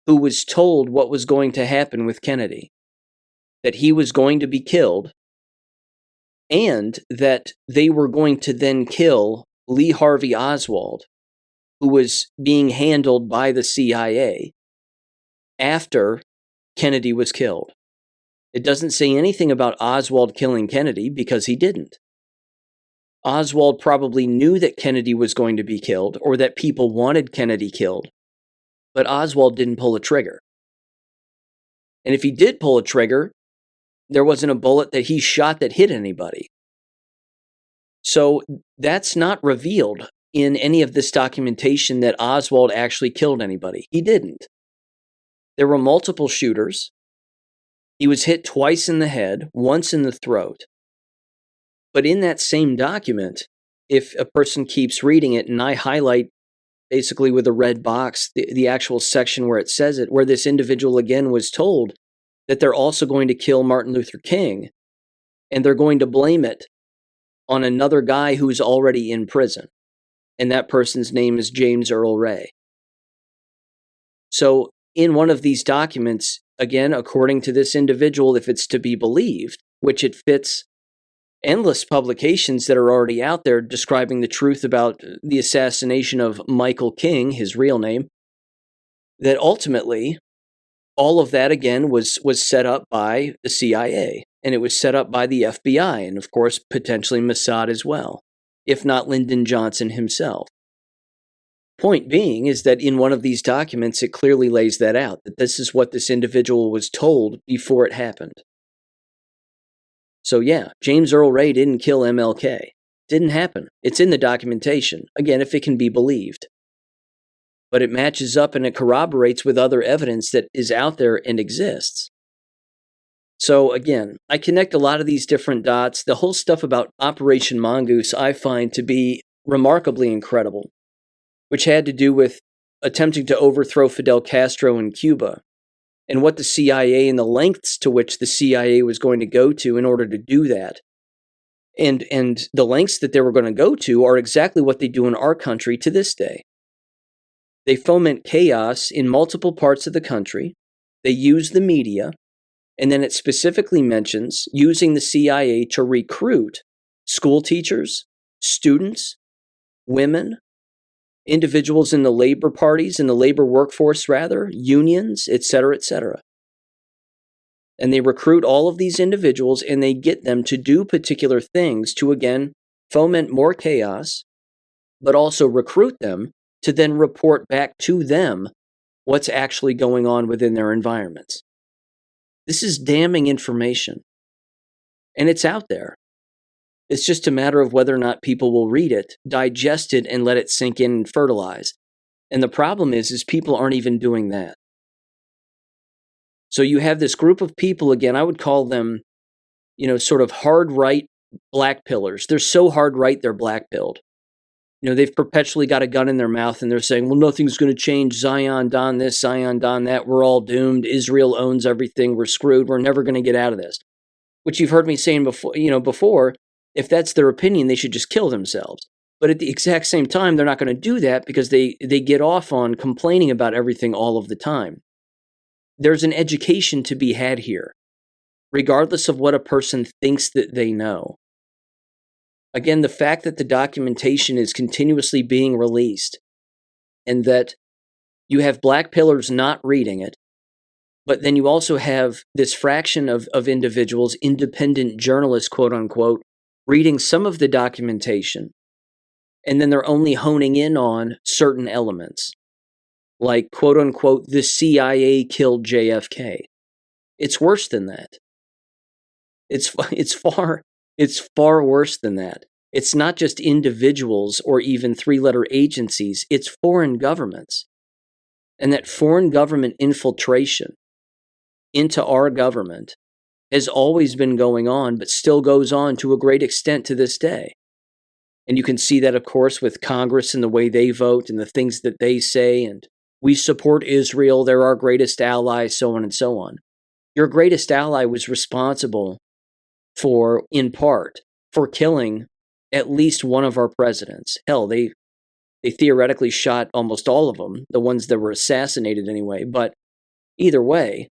who was told what was going to happen with Kennedy, that he was going to be killed, and that they were going to then kill Lee Harvey Oswald, who was being handled by the CIA after Kennedy was killed. It doesn't say anything about Oswald killing Kennedy because he didn't. Oswald probably knew that Kennedy was going to be killed or that people wanted Kennedy killed, but Oswald didn't pull a trigger. And if he did pull a trigger, there wasn't a bullet that he shot that hit anybody. So that's not revealed in any of this documentation that Oswald actually killed anybody. He didn't. There were multiple shooters. He was hit twice in the head, once in the throat. But in that same document, if a person keeps reading it, and I highlight basically with a red box the actual section where it says it, where this individual again was told that they're also going to kill Martin Luther King, and they're going to blame it on another guy who's already in prison. And that person's name is James Earl Ray. So in one of these documents, again, according to this individual, if it's to be believed, which it fits endless publications that are already out there describing the truth about the assassination of Michael King, his real name, that ultimately all of that, again, was set up by the CIA, and it was set up by the FBI, and of course, potentially Mossad as well, if not Lyndon Johnson himself. Point being is that in one of these documents, it clearly lays that out, that this is what this individual was told before it happened. So yeah, James Earl Ray didn't kill MLK. Didn't happen. It's in the documentation, again, if it can be believed. But it matches up and it corroborates with other evidence that is out there and exists. So again, I connect a lot of these different dots. The whole stuff about Operation Mongoose I find to be remarkably incredible, which had to do with attempting to overthrow Fidel Castro in Cuba, and what the CIA and the lengths to which the CIA was going to go to in order to do that. And the lengths that they were going to go to are exactly what they do in our country to this day. They foment chaos in multiple parts of the country. They use the media, and then it specifically mentions using the CIA to recruit school teachers, students, women, individuals in the labor parties, in the labor workforce rather, unions, etc., etc. And they recruit all of these individuals and they get them to do particular things to, again, foment more chaos, but also recruit them to then report back to them what's actually going on within their environments. This is damning information. And it's out there. It's just a matter of whether or not people will read it, digest it, and let it sink in and fertilize. And the problem is people aren't even doing that. So you have this group of people, again, I would call them, sort of hard right black pillars. They're so hard right, they're black pilled. They've perpetually got a gun in their mouth and they're saying, well, nothing's going to change. Zion don this, Zion don that. We're all doomed. Israel owns everything. We're screwed. We're never going to get out of this. Which you've heard me saying before, if that's their opinion, they should just kill themselves. But at the exact same time, they're not going to do that because they get off on complaining about everything all of the time. There's an education to be had here, regardless of what a person thinks that they know. Again, the fact that the documentation is continuously being released and that you have black pillars not reading it, but then you also have this fraction of individuals, independent journalists, quote unquote, reading some of the documentation, and then they're only honing in on certain elements, like, quote unquote, the CIA killed JFK. It's worse than that. It's far worse than that. It's not just individuals or even three-letter agencies, it's foreign governments. And that foreign government infiltration into our government has always been going on, but still goes on to a great extent to this day. And you can see that, of course, with Congress and the way they vote and the things that they say, and we support Israel, they're our greatest ally, so on and so on. Your greatest ally was responsible for, in part, for killing at least one of our presidents. Hell, they theoretically shot almost all of them, the ones that were assassinated anyway. But either way,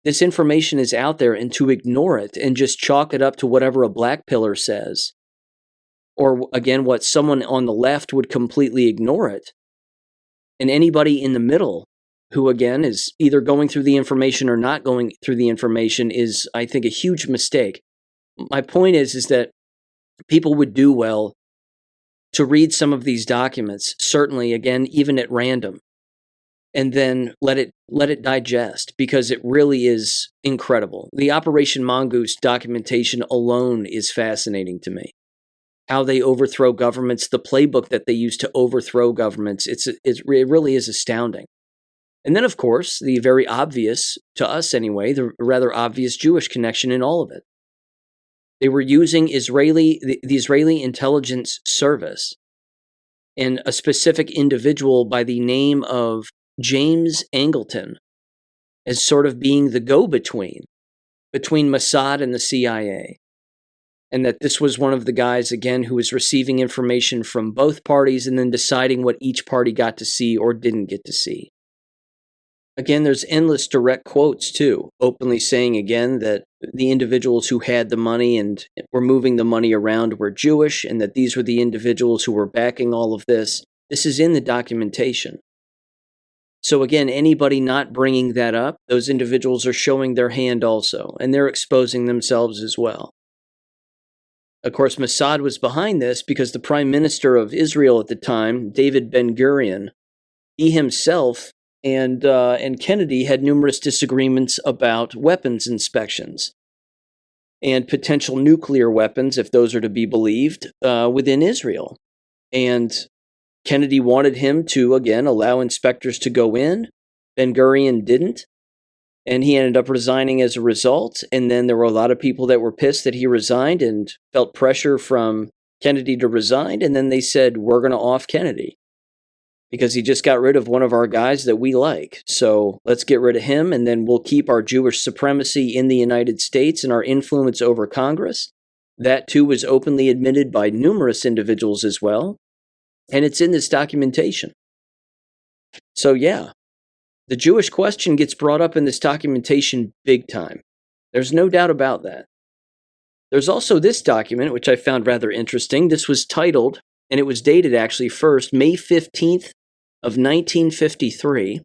this information is out there, and to ignore it and just chalk it up to whatever a black pillar says, or again, what someone on the left would completely ignore it, and anybody in the middle who, again, is either going through the information or not going through the information is, I think, a huge mistake. My point is that people would do well to read some of these documents, certainly, again, even at random, and then let it digest, because it really is incredible. The Operation Mongoose documentation alone is fascinating to me. How they overthrow governments, the playbook that they use to overthrow governments, it really is astounding. And then, of course, the very obvious, to us anyway, the rather obvious Jewish connection in all of it. They were using the Israeli intelligence service and a specific individual by the name of James Angleton as sort of being the go-between between Mossad and the CIA. And that this was one of the guys, again, who was receiving information from both parties and then deciding what each party got to see or didn't get to see. Again, there's endless direct quotes, too, openly saying, again, that the individuals who had the money and were moving the money around were Jewish, and that these were the individuals who were backing all of this. This is in the documentation. So again, anybody not bringing that up, those individuals are showing their hand also, and they're exposing themselves as well. Of course, Mossad was behind this because the Prime Minister of Israel at the time, David Ben-Gurion, he himself and Kennedy had numerous disagreements about weapons inspections and potential nuclear weapons, if those are to be believed, within Israel. And Kennedy wanted him to, again, allow inspectors to go in. Ben-Gurion didn't. And he ended up resigning as a result. And then there were a lot of people that were pissed that he resigned and felt pressure from Kennedy to resign. And then they said, we're going to off Kennedy because he just got rid of one of our guys that we like. So let's get rid of him, and then we'll keep our Jewish supremacy in the United States and our influence over Congress. That, too, was openly admitted by numerous individuals as well. And it's in this documentation. So, yeah. The Jewish question gets brought up in this documentation big time. There's no doubt about that. There's also this document, which I found rather interesting. This was titled, and it was dated actually first, May 15th of 1953.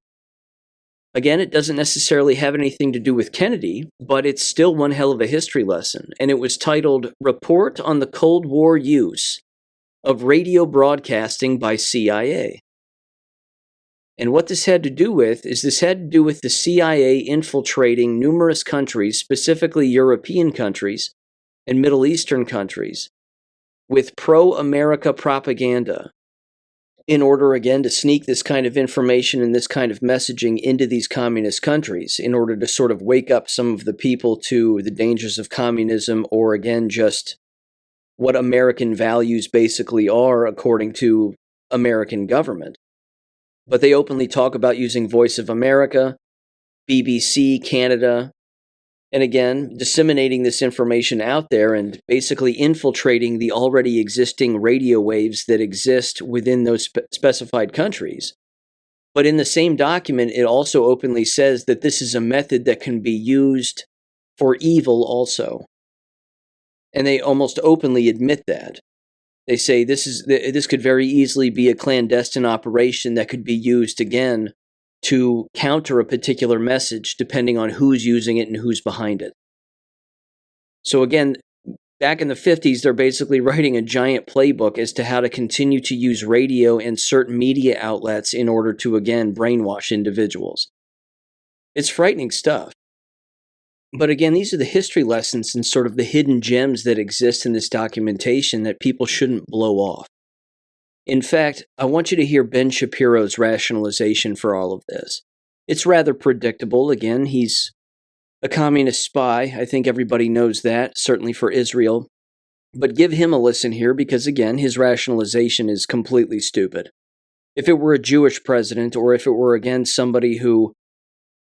Again, it doesn't necessarily have anything to do with Kennedy, but it's still one hell of a history lesson. And it was titled, Report on the Cold War Use of Radio Broadcasting by CIA. And what this had to do with is the CIA infiltrating numerous countries, specifically European countries and Middle Eastern countries, with pro-America propaganda in order, again, to sneak this kind of information and this kind of messaging into these communist countries in order to sort of wake up some of the people to the dangers of communism, or, again, just what American values basically are according to American government. But they openly talk about using Voice of America, BBC, Canada, and again, disseminating this information out there and basically infiltrating the already existing radio waves that exist within those specified countries. But in the same document, it also openly says that this is a method that can be used for evil also. And they almost openly admit that. They say this could very easily be a clandestine operation that could be used, again, to counter a particular message, depending on who's using it and who's behind it. So again, back in the 50s, they're basically writing a giant playbook as to how to continue to use radio and certain media outlets in order to, again, brainwash individuals. It's frightening stuff. But again, these are the history lessons and sort of the hidden gems that exist in this documentation that people shouldn't blow off. In fact, I want you to hear Ben Shapiro's rationalization for all of this. It's rather predictable. Again, he's a communist spy. I think everybody knows that, certainly for Israel. But give him a listen here because, again, his rationalization is completely stupid. If it were a Jewish president, or if it were, again, somebody who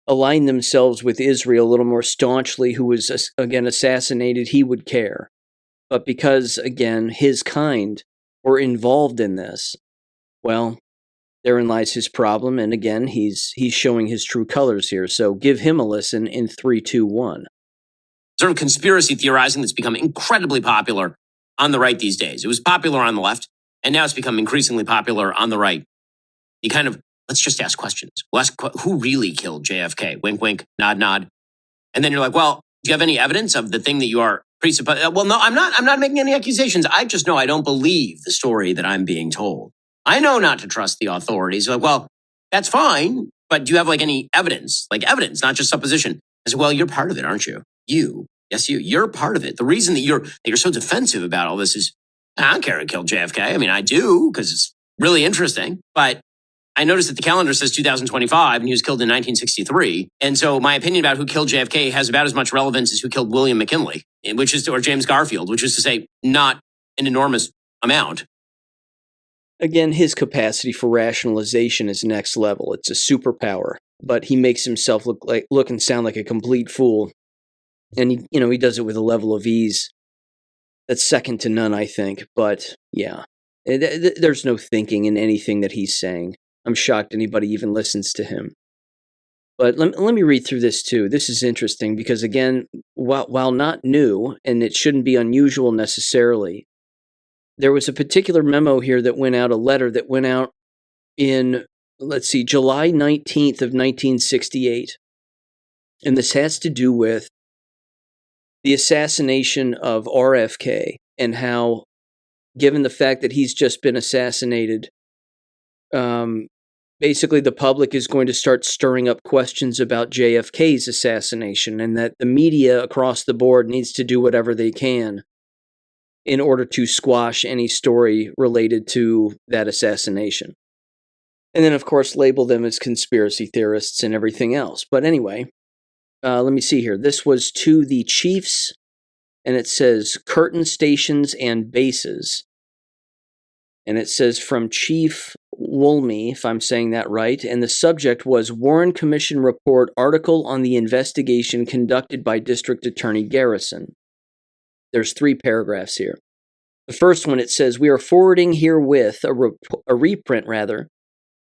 aligned themselves with Israel a little more staunchly, who was, again, assassinated, he would care. But because, again, his kind were involved in this, well, therein lies his problem. And again, he's showing his true colors here. So give him a listen in 3, 2, 1. Sort of conspiracy theorizing that's become incredibly popular on the right these days. It was popular on the left, and now it's become increasingly popular on the right. You kind of, let's just ask questions. We'll ask, who really killed JFK? Wink, wink, nod, nod. And then you're like, well, do you have any evidence of the thing that you are Well, no, I'm not making any accusations. I just know I don't believe the story that I'm being told. I know not to trust the authorities. Like, well, that's fine, but do you have like any evidence? Like evidence, not just supposition. I said, well, you're part of it, aren't you? You're part of it. The reason that you're so defensive about all this is, I don't care who killed JFK. I mean, I do because it's really interesting, but I noticed that the calendar says 2025 and he was killed in 1963. And so my opinion about who killed JFK has about as much relevance as who killed William McKinley, or James Garfield, which is to say not an enormous amount. Again, his capacity for rationalization is next level. It's a superpower, but he makes himself look and sound like a complete fool. And he does it with a level of ease that's second to none, I think. But yeah, there's no thinking in anything that he's saying. I'm shocked anybody even listens to him. But let me read through this too. This is interesting because, again, while not new, and it shouldn't be unusual necessarily, there was a particular memo here that went out, a letter that went out in, July 19th of 1968. And this has to do with the assassination of RFK and how, given the fact that he's just been assassinated, basically the public is going to start stirring up questions about JFK's assassination, and that the media across the board needs to do whatever they can in order to squash any story related to that assassination. And then, of course, label them as conspiracy theorists and everything else. But anyway, let me see here. This was to the chiefs, and it says curtain stations and bases. And it says from Chief Woolmy, if I'm saying that right, and the subject was Warren Commission Report article on the investigation conducted by District Attorney Garrison. There's 3 paragraphs here. The first one, it says, we are forwarding herewith a reprint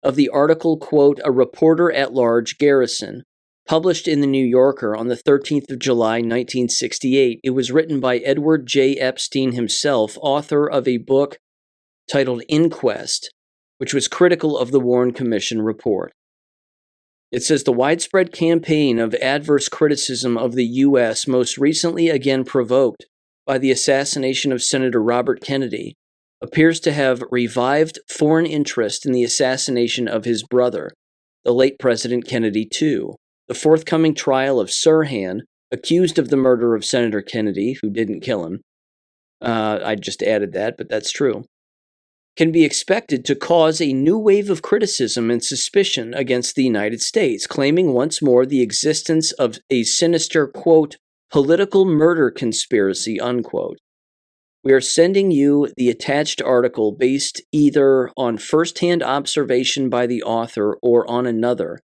of the article, quote, a reporter at large, Garrison, published in the New Yorker on the 13th of July, 1968. It was written by Edward J. Epstein himself, author of a book titled Inquest, which was critical of the Warren Commission report. It says the widespread campaign of adverse criticism of the U.S., most recently again provoked by the assassination of Senator Robert Kennedy, appears to have revived foreign interest in the assassination of his brother, the late President Kennedy, too. The forthcoming trial of Sirhan, accused of the murder of Senator Kennedy, who didn't kill him, I just added that, but that's true, can be expected to cause a new wave of criticism and suspicion against the United States, claiming once more the existence of a sinister, quote, political murder conspiracy, unquote. We are sending you the attached article based either on first-hand observation by the author or on another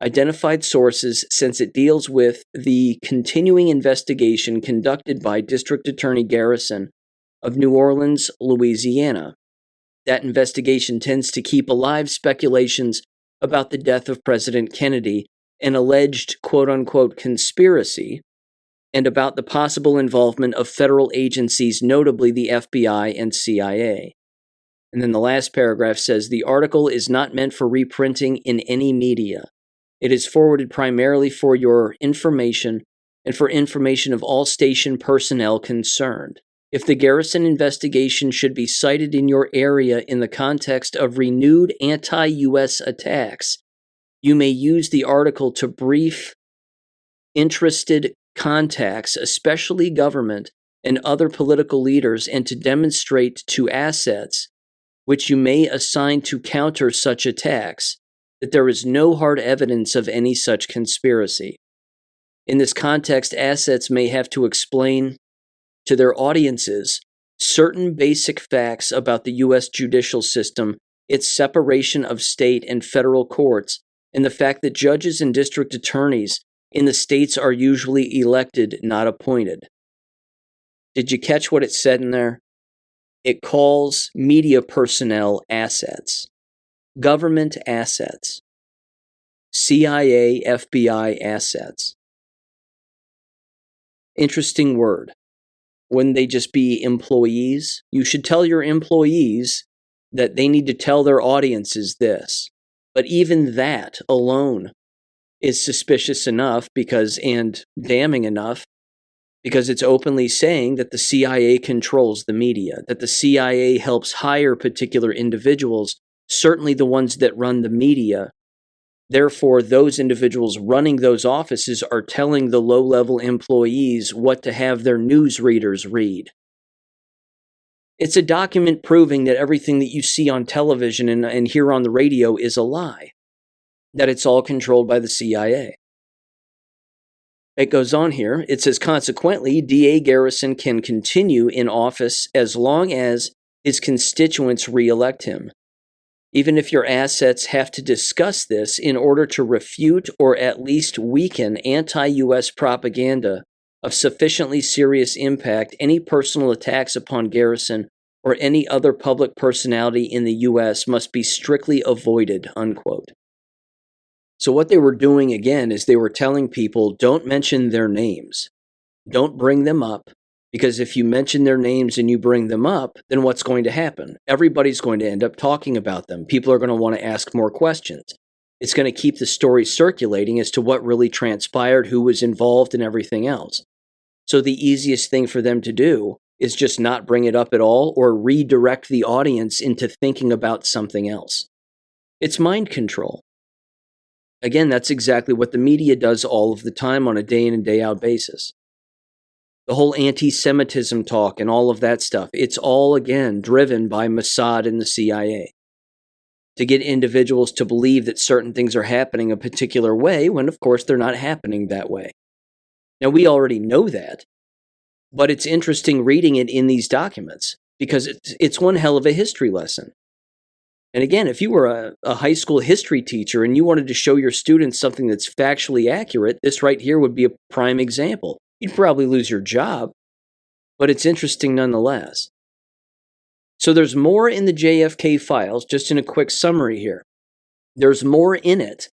identified sources, since it deals with the continuing investigation conducted by District Attorney Garrison of New Orleans, Louisiana. That investigation tends to keep alive speculations about the death of President Kennedy, an alleged quote-unquote conspiracy, and about the possible involvement of federal agencies, notably the FBI and CIA. And then the last paragraph says, the article is not meant for reprinting in any media. It is forwarded primarily for your information and for information of all station personnel concerned. If the Garrison investigation should be cited in your area in the context of renewed anti-U.S. attacks, you may use the article to brief interested contacts, especially government and other political leaders, and to demonstrate to assets which you may assign to counter such attacks that there is no hard evidence of any such conspiracy. In this context, assets may have to explain to their audiences certain basic facts about the U.S. judicial system, its separation of state and federal courts, and the fact that judges and district attorneys in the states are usually elected, not appointed. Did you catch what it said in there? It calls media personnel assets, government assets, CIA, FBI assets. Interesting word. Wouldn't they just be employees? You should tell your employees that they need to tell their audiences this. But even that alone is suspicious enough and damning enough because it's openly saying that the CIA controls the media, that the CIA helps hire particular individuals, certainly the ones that run the media. Therefore, those individuals running those offices are telling the low-level employees what to have their news readers read. It's a document proving that everything that you see on television and hear on the radio is a lie, that it's all controlled by the CIA. It goes on here. It says, consequently, DA Garrison can continue in office as long as his constituents re-elect him. Even if your assets have to discuss this in order to refute or at least weaken anti-U.S. propaganda of sufficiently serious impact, any personal attacks upon Garrison or any other public personality in the U.S. must be strictly avoided, unquote. So what they were doing, again, is they were telling people, don't mention their names. Don't bring them up, because if you mention their names and you bring them up, then what's going to happen? Everybody's going to end up talking about them. People are going to want to ask more questions. It's going to keep the story circulating as to what really transpired, who was involved, and everything else. So the easiest thing for them to do is just not bring it up at all or redirect the audience into thinking about something else. It's mind control. Again, that's exactly what the media does all of the time on a day in and day out basis. The whole anti-Semitism talk and all of that stuff, it's all, again, driven by Mossad and the CIA to get individuals to believe that certain things are happening a particular way when, of course, they're not happening that way. Now, we already know that, but it's interesting reading it in these documents because it's one hell of a history lesson. And again, if you were a high school history teacher and you wanted to show your students something that's factually accurate, this right here would be a prime example. You'd probably lose your job, but it's interesting nonetheless. So there's more in the JFK files, just in a quick summary here. There's more in it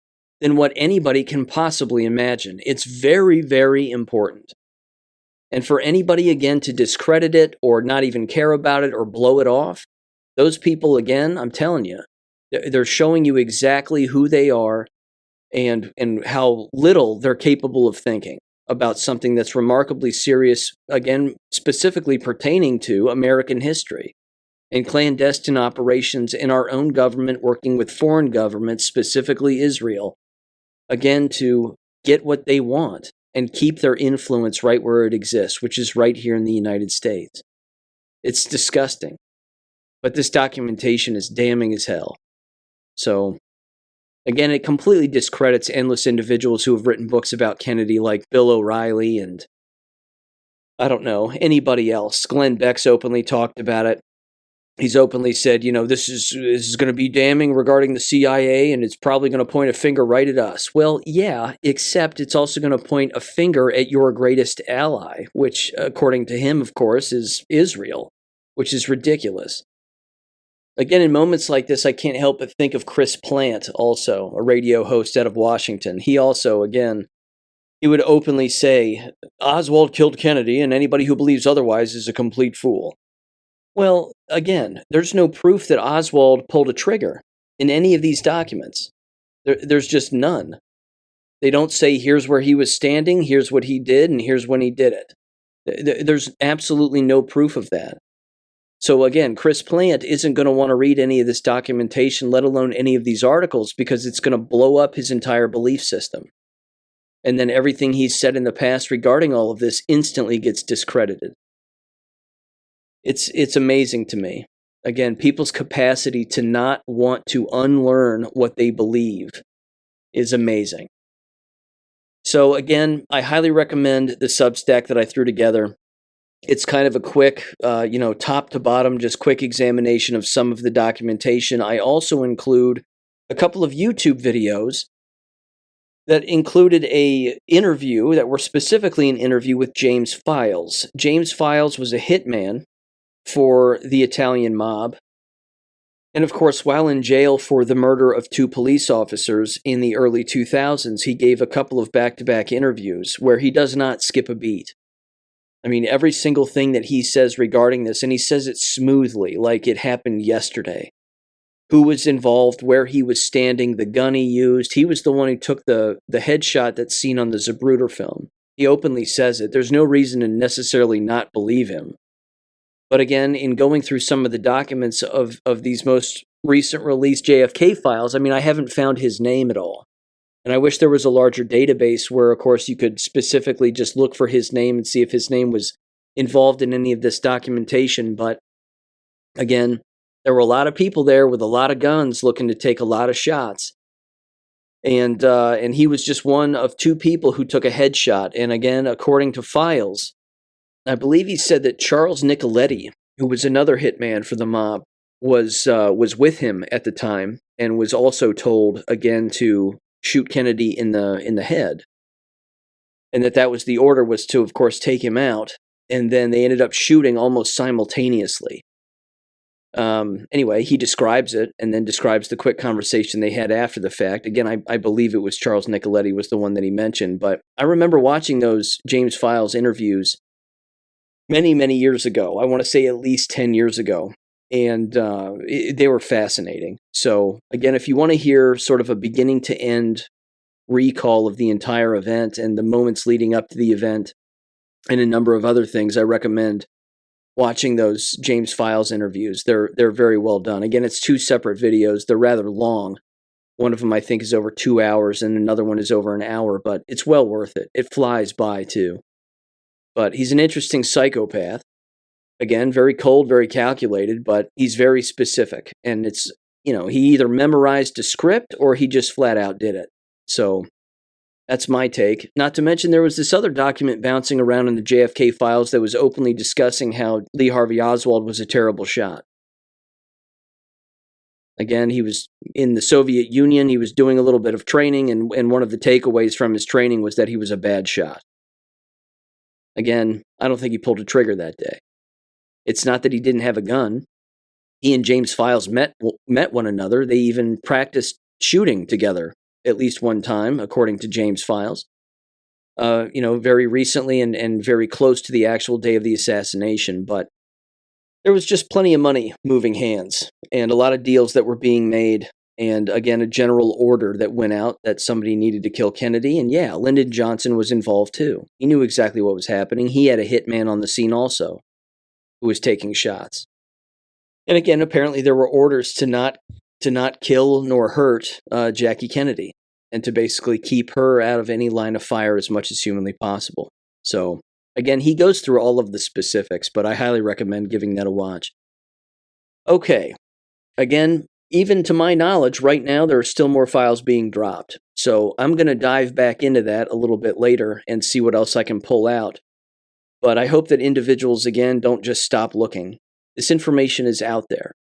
than what anybody can possibly imagine. It's very, very important. And for anybody, again, to discredit it or not even care about it or blow it off, those people, again, I'm telling you, they're showing you exactly who they are and how little they're capable of thinking about something that's remarkably serious, again, specifically pertaining to American history and clandestine operations in our own government working with foreign governments, specifically Israel, again, to get what they want and keep their influence right where it exists, which is right here in the United States. It's disgusting. But this documentation is damning as hell. So, again, it completely discredits endless individuals who have written books about Kennedy, like Bill O'Reilly and, I don't know, anybody else. Glenn Beck's openly talked about it. He's openly said, this is going to be damning regarding the CIA, and it's probably going to point a finger right at us. Well, yeah, except it's also going to point a finger at your greatest ally, which, according to him, of course, is Israel, which is ridiculous. Again, in moments like this, I can't help but think of Chris Plant, also a radio host out of Washington. He also, again, he would openly say, Oswald killed Kennedy, and anybody who believes otherwise is a complete fool. Well, again, there's no proof that Oswald pulled a trigger in any of these documents. There's just none. They don't say, here's where he was standing, here's what he did, and here's when he did it. There's absolutely no proof of that. So again, Chris Plant isn't going to want to read any of this documentation, let alone any of these articles, because it's going to blow up his entire belief system. And then everything he's said in the past regarding all of this instantly gets discredited. It's amazing to me. Again, people's capacity to not want to unlearn what they believe is amazing. So again, I highly recommend the Substack that I threw together. It's kind of a quick, top to bottom, just quick examination of some of the documentation. I also include a couple of YouTube videos that included a interview that were specifically an interview with James Files. James Files was a hitman for the Italian mob. And of course, while in jail for the murder of 2 police officers in the early 2000s, he gave a couple of back-to-back interviews where he does not skip a beat. I mean, every single thing that he says regarding this, and he says it smoothly, like it happened yesterday. Who was involved, where he was standing, the gun he used. He was the one who took the headshot that's seen on the Zapruder film. He openly says it. There's no reason to necessarily not believe him. But again, in going through some of the documents of these most recent released JFK files, I mean, I haven't found his name at all. And I wish there was a larger database where, of course, you could specifically just look for his name and see if his name was involved in any of this documentation. But again, there were a lot of people there with a lot of guns looking to take a lot of shots. And he was just one of two people who took a headshot. And again, according to files, I believe he said that Charles Nicoletti, who was another hitman for the mob, was with him at the time and was also told again to shoot Kennedy in the head, and that was the order, was to, of course, take him out. And then they ended up shooting almost simultaneously. Anyway, he describes it and then describes the quick conversation they had after the fact. Again, I believe it was Charles Nicoletti was the one that he mentioned, but I remember watching those James Files interviews many, many years ago. I want to say at least 10 years ago. And they were fascinating. So again, if you want to hear sort of a beginning to end recall of the entire event and the moments leading up to the event and a number of other things, I recommend watching those James Files interviews. They're very well done. Again, it's two separate videos. They're rather long. One of them, I think, is over 2 hours and another one is over an hour, but it's well worth it. It flies by too. But he's an interesting psychopath. Again, very cold, very calculated, but he's very specific. And it's, he either memorized a script or he just flat out did it. So that's my take. Not to mention there was this other document bouncing around in the JFK files that was openly discussing how Lee Harvey Oswald was a terrible shot. Again, he was in the Soviet Union. He was doing a little bit of training, and one of the takeaways from his training was that he was a bad shot. Again, I don't think he pulled a trigger that day. It's not that he didn't have a gun. He and James Files met one another. They even practiced shooting together at least one time, according to James Files. Very recently and very close to the actual day of the assassination. But there was just plenty of money moving hands and a lot of deals that were being made. And again, a general order that went out that somebody needed to kill Kennedy. And yeah, Lyndon Johnson was involved too. He knew exactly what was happening. He had a hitman on the scene also, who was taking shots. And again, apparently there were orders to not kill nor hurt Jackie Kennedy, and to basically keep her out of any line of fire as much as humanly possible. So again, he goes through all of the specifics, but I highly recommend giving that a watch. Okay, again, even to my knowledge, right now there are still more files being dropped. So I'm going to dive back into that a little bit later and see what else I can pull out. But I hope that individuals, again, don't just stop looking. This information is out there.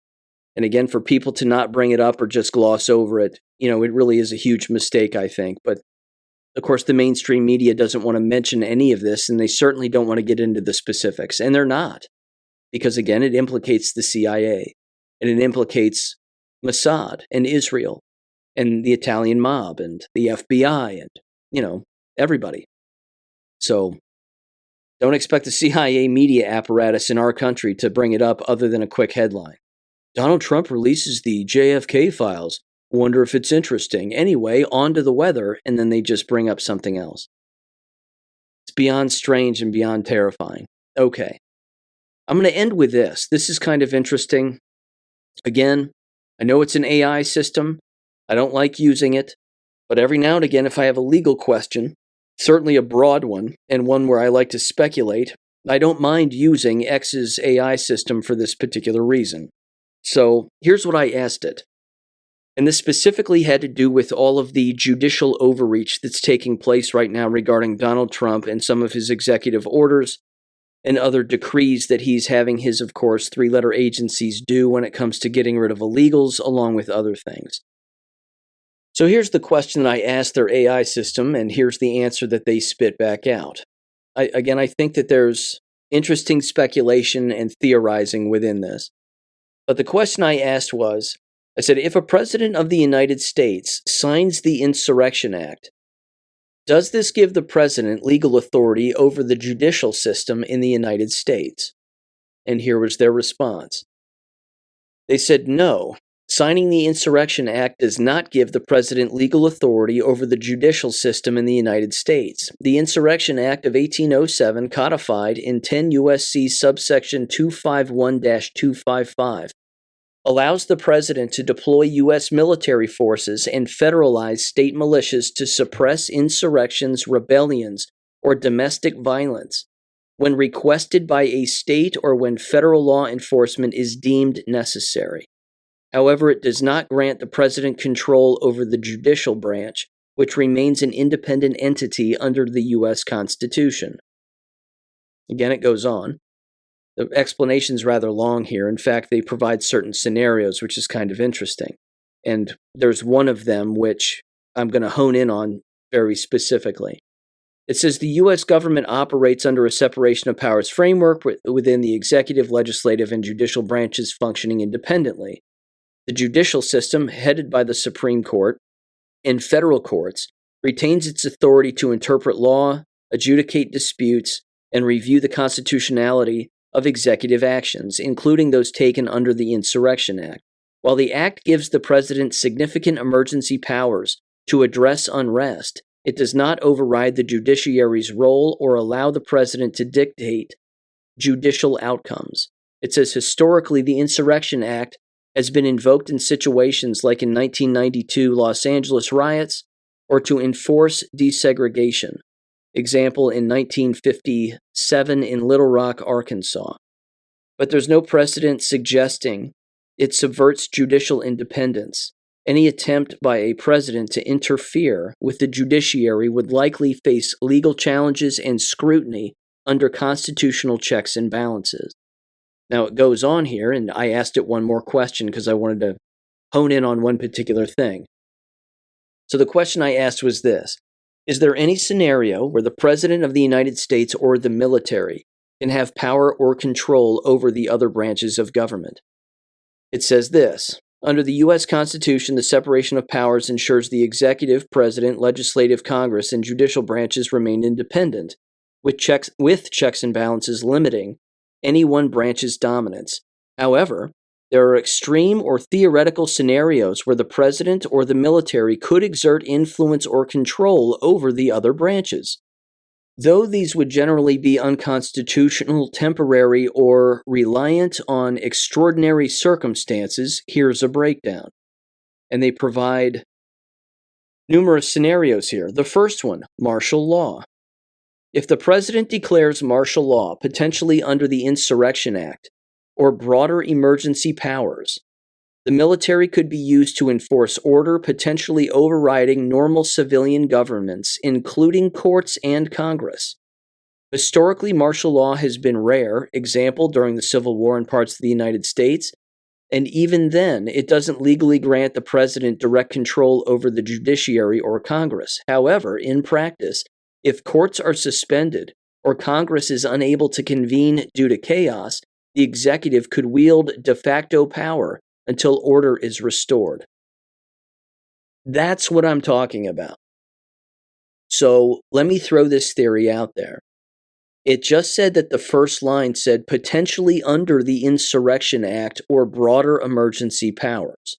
And again, for people to not bring it up or just gloss over it, it really is a huge mistake, I think. But of course, the mainstream media doesn't want to mention any of this, and they certainly don't want to get into the specifics. And they're not. Because again, it implicates the CIA. And it implicates Mossad and Israel and the Italian mob and the FBI and, everybody. So don't expect the CIA media apparatus in our country to bring it up other than a quick headline. Donald Trump releases the JFK files. Wonder if it's interesting. Anyway, on to the weather, and then they just bring up something else. It's beyond strange and beyond terrifying. Okay. I'm going to end with this. This is kind of interesting. Again, I know it's an AI system. I don't like using it. But every now and again, if I have a legal question, certainly a broad one, and one where I like to speculate, I don't mind using X's AI system for this particular reason. So here's what I asked it. And this specifically had to do with all of the judicial overreach that's taking place right now regarding Donald Trump and some of his executive orders and other decrees that he's having his, of course, three-letter agencies do when it comes to getting rid of illegals, along with other things. So here's the question that I asked their AI system, and here's the answer that they spit back out. I think that there's interesting speculation and theorizing within this. But the question I asked was, I said, if a president of the United States signs the Insurrection Act, does this give the president legal authority over the judicial system in the United States? And here was their response. They said no, Signing the Insurrection Act does not give the president legal authority over the judicial system in the United States. The Insurrection Act of 1807, codified in 10 U.S.C. subsection 251-255, allows the president to deploy U.S. military forces and federalize state militias to suppress insurrections, rebellions, or domestic violence when requested by a state or when federal law enforcement is deemed necessary. However, it does not grant the president control over the judicial branch, which remains an independent entity under the U.S. Constitution. Again, it goes on. The explanation is rather long here. In fact, they provide certain scenarios, which is kind of interesting. And there's one of them which I'm going to hone in on very specifically. It says the U.S. government operates under a separation of powers framework within the executive, legislative, and judicial branches functioning independently. The judicial system, headed by the Supreme Court and federal courts, retains its authority to interpret law, adjudicate disputes, and review the constitutionality of executive actions, including those taken under the Insurrection Act. While the Act gives the president significant emergency powers to address unrest, it does not override the judiciary's role or allow the president to dictate judicial outcomes. It says historically the Insurrection Act has been invoked in situations like in 1992 Los Angeles riots or to enforce desegregation. Example in 1957 in Little Rock, Arkansas. But there's no precedent suggesting it subverts judicial independence. Any attempt by a president to interfere with the judiciary would likely face legal challenges and scrutiny under constitutional checks and balances. Now, it goes on here, and I asked it one more question because I wanted to hone in on one particular thing. So the question I asked was this: is there any scenario where the President of the United States or the military can have power or control over the other branches of government? It says this: under the U.S. Constitution, the separation of powers ensures the executive, president, legislative, Congress, and judicial branches remain independent, with checks and balances limiting any one branch's dominance. However, there are extreme or theoretical scenarios where the president or the military could exert influence or control over the other branches. Though these would generally be unconstitutional, temporary, or reliant on extraordinary circumstances, here's a breakdown. And they provide numerous scenarios here. The first one, martial law. If the president declares martial law, potentially under the Insurrection Act, or broader emergency powers, the military could be used to enforce order, potentially overriding normal civilian governments, including courts and Congress. Historically, martial law has been rare, example during the Civil War in parts of the United States, and even then, it doesn't legally grant the president direct control over the judiciary or Congress. However, in practice, if courts are suspended or Congress is unable to convene due to chaos, the executive could wield de facto power until order is restored. That's what I'm talking about. So let me throw this theory out there. It just said that the first line said potentially under the Insurrection Act or broader emergency powers.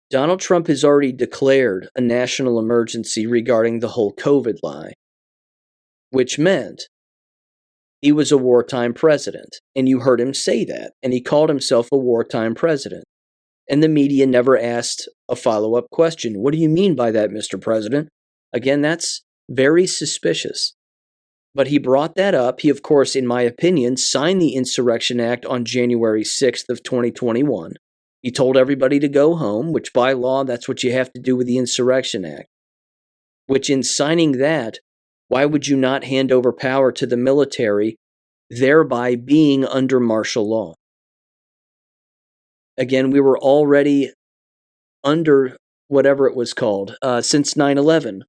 Donald Trump has already declared a national emergency regarding the whole COVID lie, which meant he was a wartime president, and you heard him say that, and he called himself a wartime president. And the media never asked a follow-up question. What do you mean by that, Mr. President? Again, that's very suspicious. But he brought that up. He, of course, in my opinion, signed the Insurrection Act on January 6th of 2021. He told everybody to go home, which by law, that's what you have to do with the Insurrection Act. Which in signing that, why would you not hand over power to the military, thereby being under martial law? Again, we were already under whatever it was called since 9/11.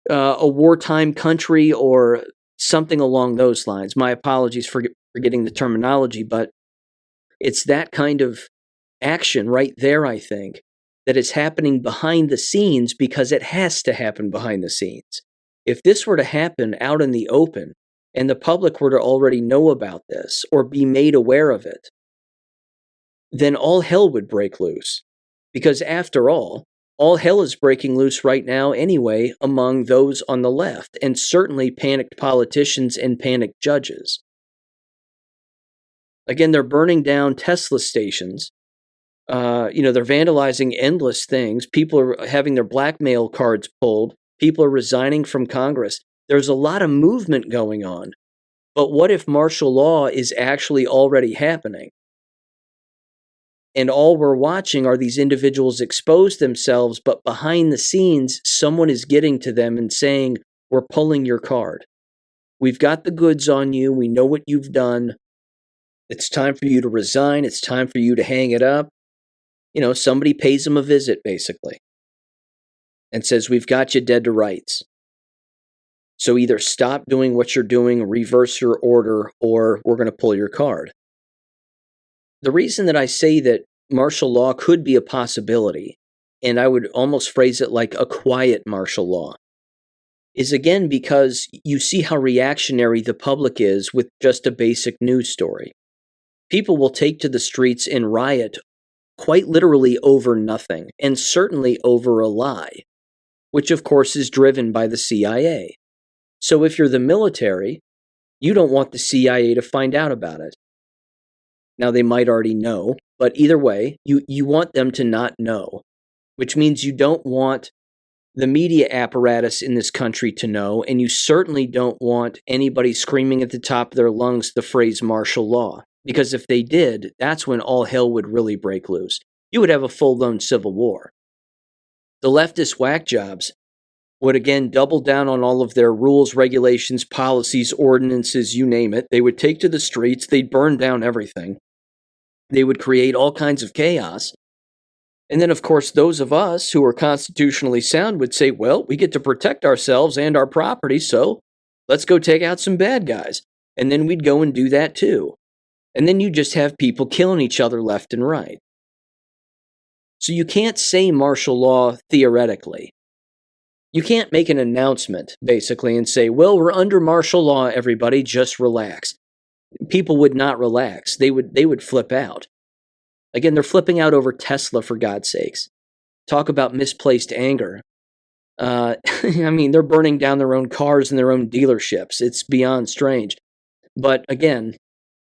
A wartime country or something along those lines. My apologies for forgetting the terminology, but it's that kind of action right there, I think, that is happening behind the scenes because it has to happen behind the scenes. If this were to happen out in the open and the public were to already know about this or be made aware of it, then all hell would break loose. Because after all hell is breaking loose right now anyway among those on the left, and certainly panicked politicians and panicked judges. Again, they're burning down Tesla stations. They're vandalizing endless things. People are having their blackmail cards pulled. People are resigning from Congress. There's a lot of movement going on. But what if martial law is actually already happening? And all we're watching are these individuals expose themselves, but behind the scenes, someone is getting to them and saying, we're pulling your card. We've got the goods on you. We know what you've done. It's time for you to resign. It's time for you to hang it up. Somebody pays them a visit, basically, and says, we've got you dead to rights. So either stop doing what you're doing, reverse your order, or we're going to pull your card. The reason that I say that martial law could be a possibility, and I would almost phrase it like a quiet martial law, is again because you see how reactionary the public is with just a basic news story. People will take to the streets and riot quite literally over nothing, and certainly over a lie, which of course is driven by the CIA. So if you're the military, you don't want the CIA to find out about it. Now, they might already know, but either way, you want them to not know, which means you don't want the media apparatus in this country to know, and you certainly don't want anybody screaming at the top of their lungs the phrase martial law, because if they did, that's when all hell would really break loose. You would have a full-blown civil war. The leftist whack jobs would again double down on all of their rules, regulations, policies, ordinances, you name it. They would take to the streets, they'd burn down everything. They would create all kinds of chaos. And then, of course, those of us who are constitutionally sound would say, well, we get to protect ourselves and our property, so let's go take out some bad guys. And then we'd go and do that too. And then you just have people killing each other left and right. So you can't say martial law theoretically. You can't make an announcement, basically, and say, well, we're under martial law, everybody, just relax. People would not relax. They would flip out. Again, they're flipping out over Tesla, for God's sakes. Talk about misplaced anger. They're burning down their own cars and their own dealerships. It's beyond strange. But again,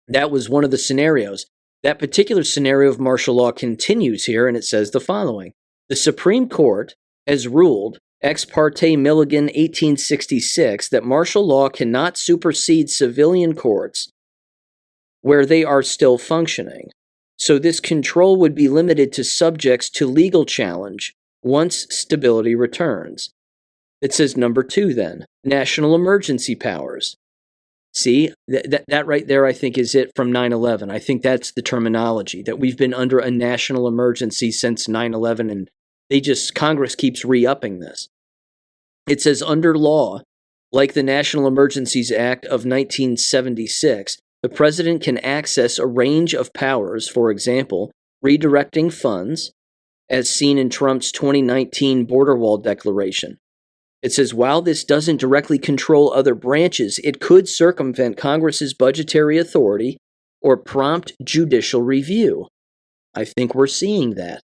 that was one of the scenarios. That particular scenario of martial law continues here, and it says the following. The Supreme Court has ruled, Ex parte Milligan 1866, that martial law cannot supersede civilian courts where they are still functioning. So this control would be limited to subjects to legal challenge once stability returns. It says number 2 then, national emergency powers. See, that right there I think is it from 9/11. I think that's the terminology, that we've been under a national emergency since 9/11, and Congress keeps re-upping this. It says under law, like the National Emergencies Act of 1976, the president can access a range of powers, for example, redirecting funds, as seen in Trump's 2019 border wall declaration. It says, while this doesn't directly control other branches, it could circumvent Congress's budgetary authority or prompt judicial review. I think we're seeing that.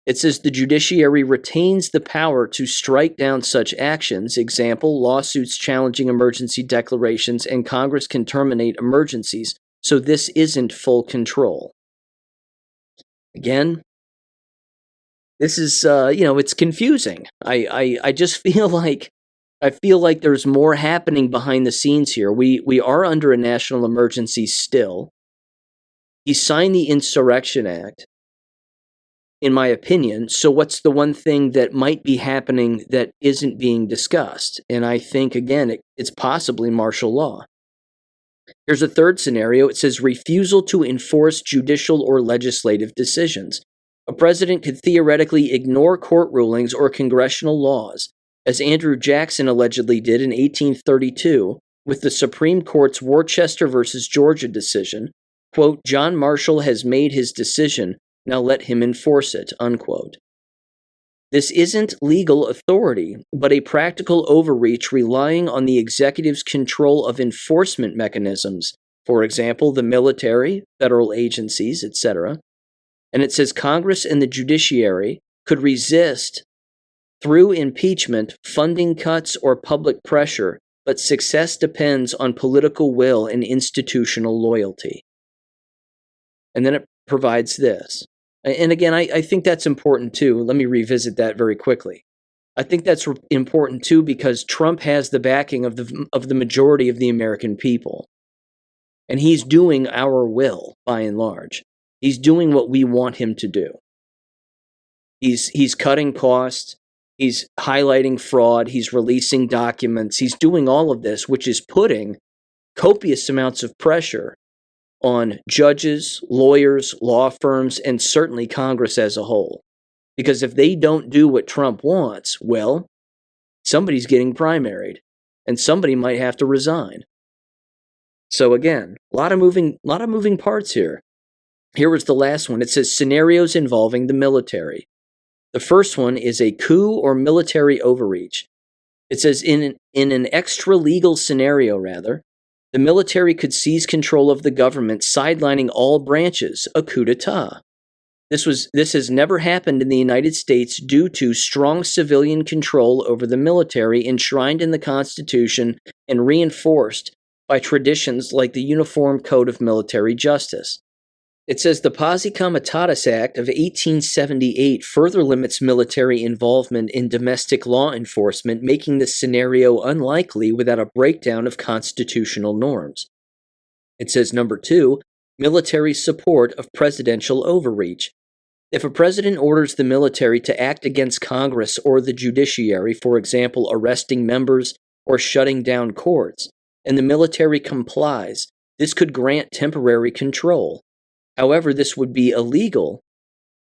It says the judiciary retains the power to strike down such actions, example, lawsuits challenging emergency declarations, and Congress can terminate emergencies, so this isn't full control. Again, this is, it's confusing. I just feel like there's more happening behind the scenes here. We are under a national emergency still. He signed the Insurrection Act, in my opinion, so what's the one thing that might be happening that isn't being discussed? And I think, again, it's possibly martial law. Here's a third scenario. It says refusal to enforce judicial or legislative decisions. A president could theoretically ignore court rulings or congressional laws, as Andrew Jackson allegedly did in 1832 with the Supreme Court's Worcester versus Georgia decision. Quote, John Marshall has made his decision. Now let him enforce it, unquote. This isn't legal authority, but a practical overreach relying on the executive's control of enforcement mechanisms for example, the military, federal agencies, etc. And it says Congress and the judiciary could resist through impeachment, funding cuts, or public pressure, but success depends on political will and institutional loyalty. And then it provides this. And again, I think that's important too. Let me revisit that very quickly. I think that's important too because Trump has the backing of the majority of the American people. And he's doing our will, by and large. He's doing what we want him to do. He's cutting costs. He's highlighting fraud. He's releasing documents. He's doing all of this, which is putting copious amounts of pressure on judges, lawyers, law firms, and certainly Congress as a whole. Because if they don't do what Trump wants, well, somebody's getting primaried, and somebody might have to resign. So again, a lot of moving parts here. Here was the last one. It says scenarios involving the military. The first one is a coup or military overreach. It says in an extra-legal scenario, the military could seize control of the government, sidelining all branches, a coup d'etat. This has never happened in the United States due to strong civilian control over the military enshrined in the Constitution and reinforced by traditions like the Uniform Code of Military Justice. It says the Posse Comitatus Act of 1878 further limits military involvement in domestic law enforcement, making this scenario unlikely without a breakdown of constitutional norms. It says number 2, military support of presidential overreach. If a president orders the military to act against Congress or the judiciary, for example, arresting members or shutting down courts, and the military complies, this could grant temporary control. However, this would be illegal.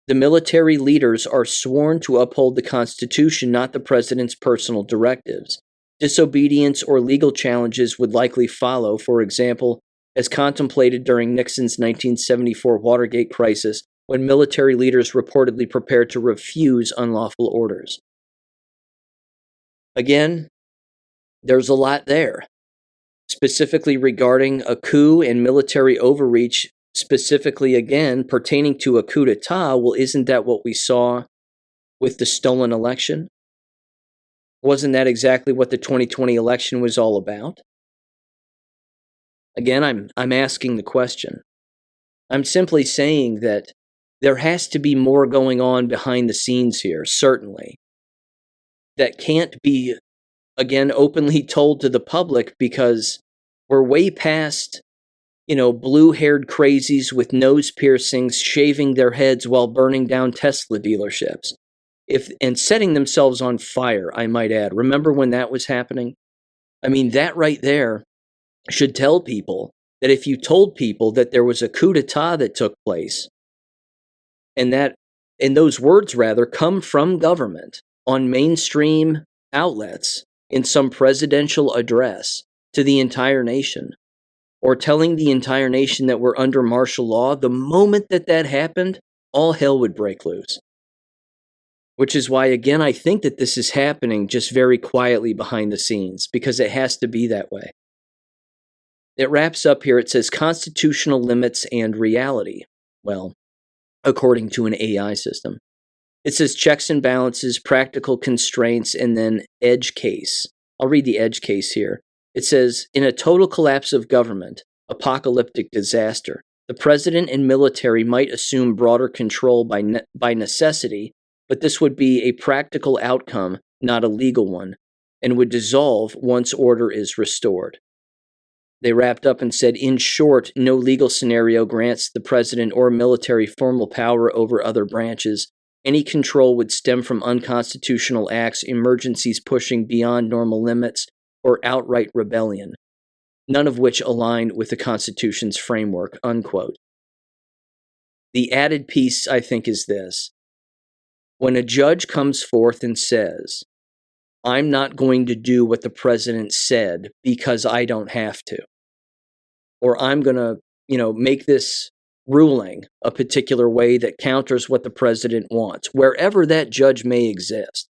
The military leaders are sworn to uphold the Constitution, not the president's personal directives. Disobedience or legal challenges would likely follow, for example, as contemplated during Nixon's 1974 Watergate crisis, when military leaders reportedly prepared to refuse unlawful orders. Again, there's a lot there, specifically regarding a coup and military overreach. Specifically, again, pertaining to a coup d'etat, well, isn't that what we saw with the stolen election? Wasn't that exactly what the 2020 election was all about? Again, I'm asking the question. I'm simply saying that there has to be more going on behind the scenes here, certainly, that can't be, again, openly told to the public because we're way past blue-haired crazies with nose piercings shaving their heads while burning down Tesla dealerships. And setting themselves on fire, I might add. Remember when that was happening? I mean, that right there should tell people that if you told people that there was a coup d'etat that took place, and those words come from government on mainstream outlets in some presidential address to the entire nation, or telling the entire nation that we're under martial law, the moment that happened, all hell would break loose. Which is why, again, I think that this is happening just very quietly behind the scenes, because it has to be that way. It wraps up here, it says constitutional limits and reality. Well, according to an AI system. It says checks and balances, practical constraints, and then edge case. I'll read the edge case here. It says, in a total collapse of government, apocalyptic disaster, the president and military might assume broader control by necessity, but this would be a practical outcome, not a legal one, and would dissolve once order is restored. They wrapped up and said, in short, no legal scenario grants the president or military formal power over other branches. Any control would stem from unconstitutional acts, emergencies pushing beyond normal limits, or outright rebellion, none of which aligned with the Constitution's framework, unquote. The added piece, I think, is this. When a judge comes forth and says, I'm not going to do what the president said because I don't have to, or I'm going to, make this ruling a particular way that counters what the president wants, wherever that judge may exist,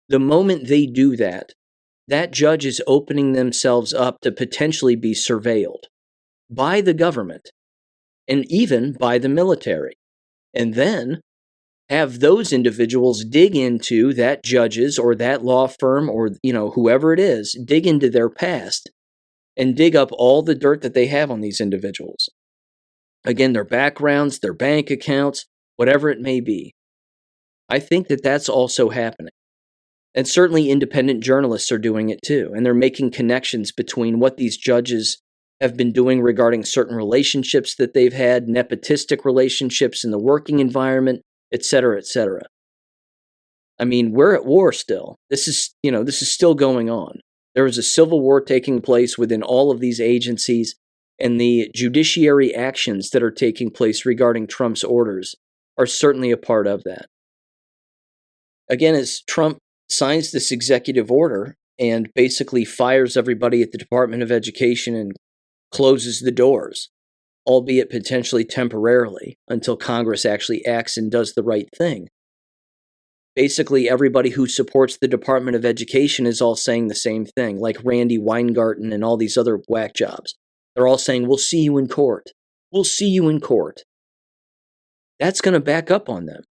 the moment they do that, that judge is opening themselves up to potentially be surveilled. by the government and even by the military. And then have those individuals dig into that judge's or that law firm or, whoever it is, dig into their past and dig up all the dirt that they have on these individuals. Again, their backgrounds, their bank accounts, whatever it may be. I think that that's also happening. And certainly independent journalists are doing it too. And they're making connections between what these judges have been doing regarding certain relationships that they've had, nepotistic relationships in the working environment, et cetera, et cetera. I mean, we're at war still. This is still going on. There is a civil war taking place within all of these agencies, and the judiciary actions that are taking place regarding Trump's orders are certainly a part of that. Again, as Trump signs this executive order and basically fires everybody at the Department of Education and closes the doors, albeit potentially temporarily, until Congress actually acts and does the right thing. Basically, everybody who supports the Department of Education is all saying the same thing, like Randy Weingarten and all these other whack jobs. They're all saying, we'll see you in court. We'll see you in court. That's going to back up on them.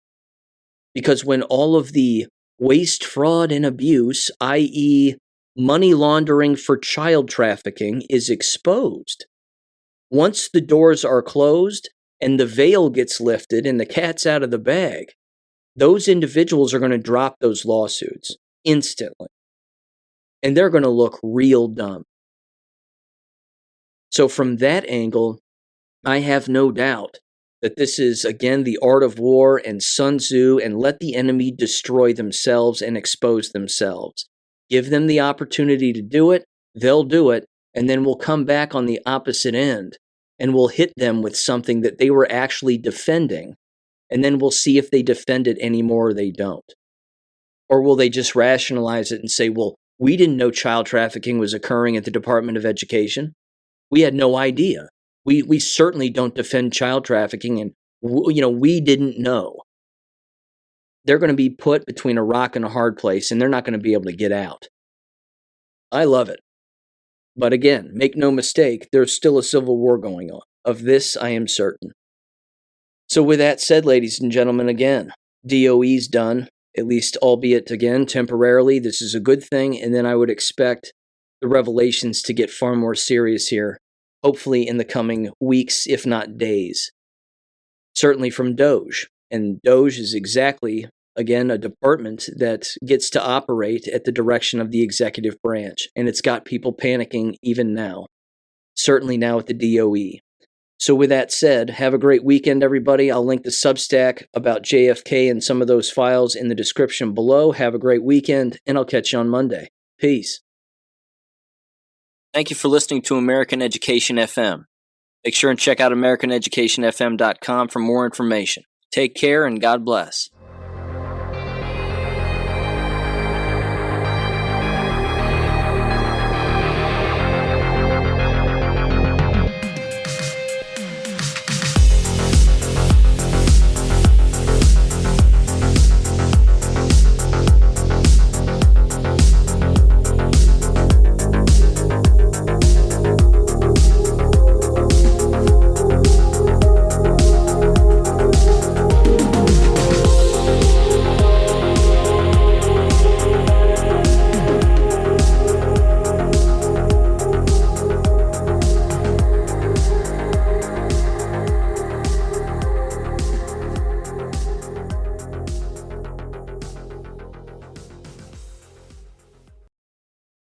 Because when all of the waste, fraud, and abuse, i.e., money laundering for child trafficking, is exposed, once the doors are closed and the veil gets lifted and the cat's out of the bag, those individuals are going to drop those lawsuits instantly. And they're going to look real dumb. So from that angle, I have no doubt that this is, again, the art of war and Sun Tzu, and let the enemy destroy themselves and expose themselves. Give them the opportunity to do it, they'll do it, and then we'll come back on the opposite end, and we'll hit them with something that they were actually defending, and then we'll see if they defend it anymore or they don't. Or will they just rationalize it and say, well, we didn't know child trafficking was occurring at the Department of Education. We had no idea. We certainly don't defend child trafficking, and we didn't know. They're going to be put between a rock and a hard place, and they're not going to be able to get out. I love it. But again, make no mistake, there's still a civil war going on. Of this, I am certain. So with that said, ladies and gentlemen, again, DOE's done, at least albeit, again, temporarily. This is a good thing, and then I would expect the revelations to get far more serious here, hopefully in the coming weeks, if not days. Certainly from DOGE. And DOGE is exactly, again, a department that gets to operate at the direction of the executive branch. And it's got people panicking even now. Certainly now at the DOE. So with that said, have a great weekend, everybody. I'll link the Substack about JFK and some of those files in the description below. Have a great weekend, and I'll catch you on Monday. Peace. Thank you for listening to American Education FM. Make sure and check out AmericanEducationFM.com for more information. Take care and God bless.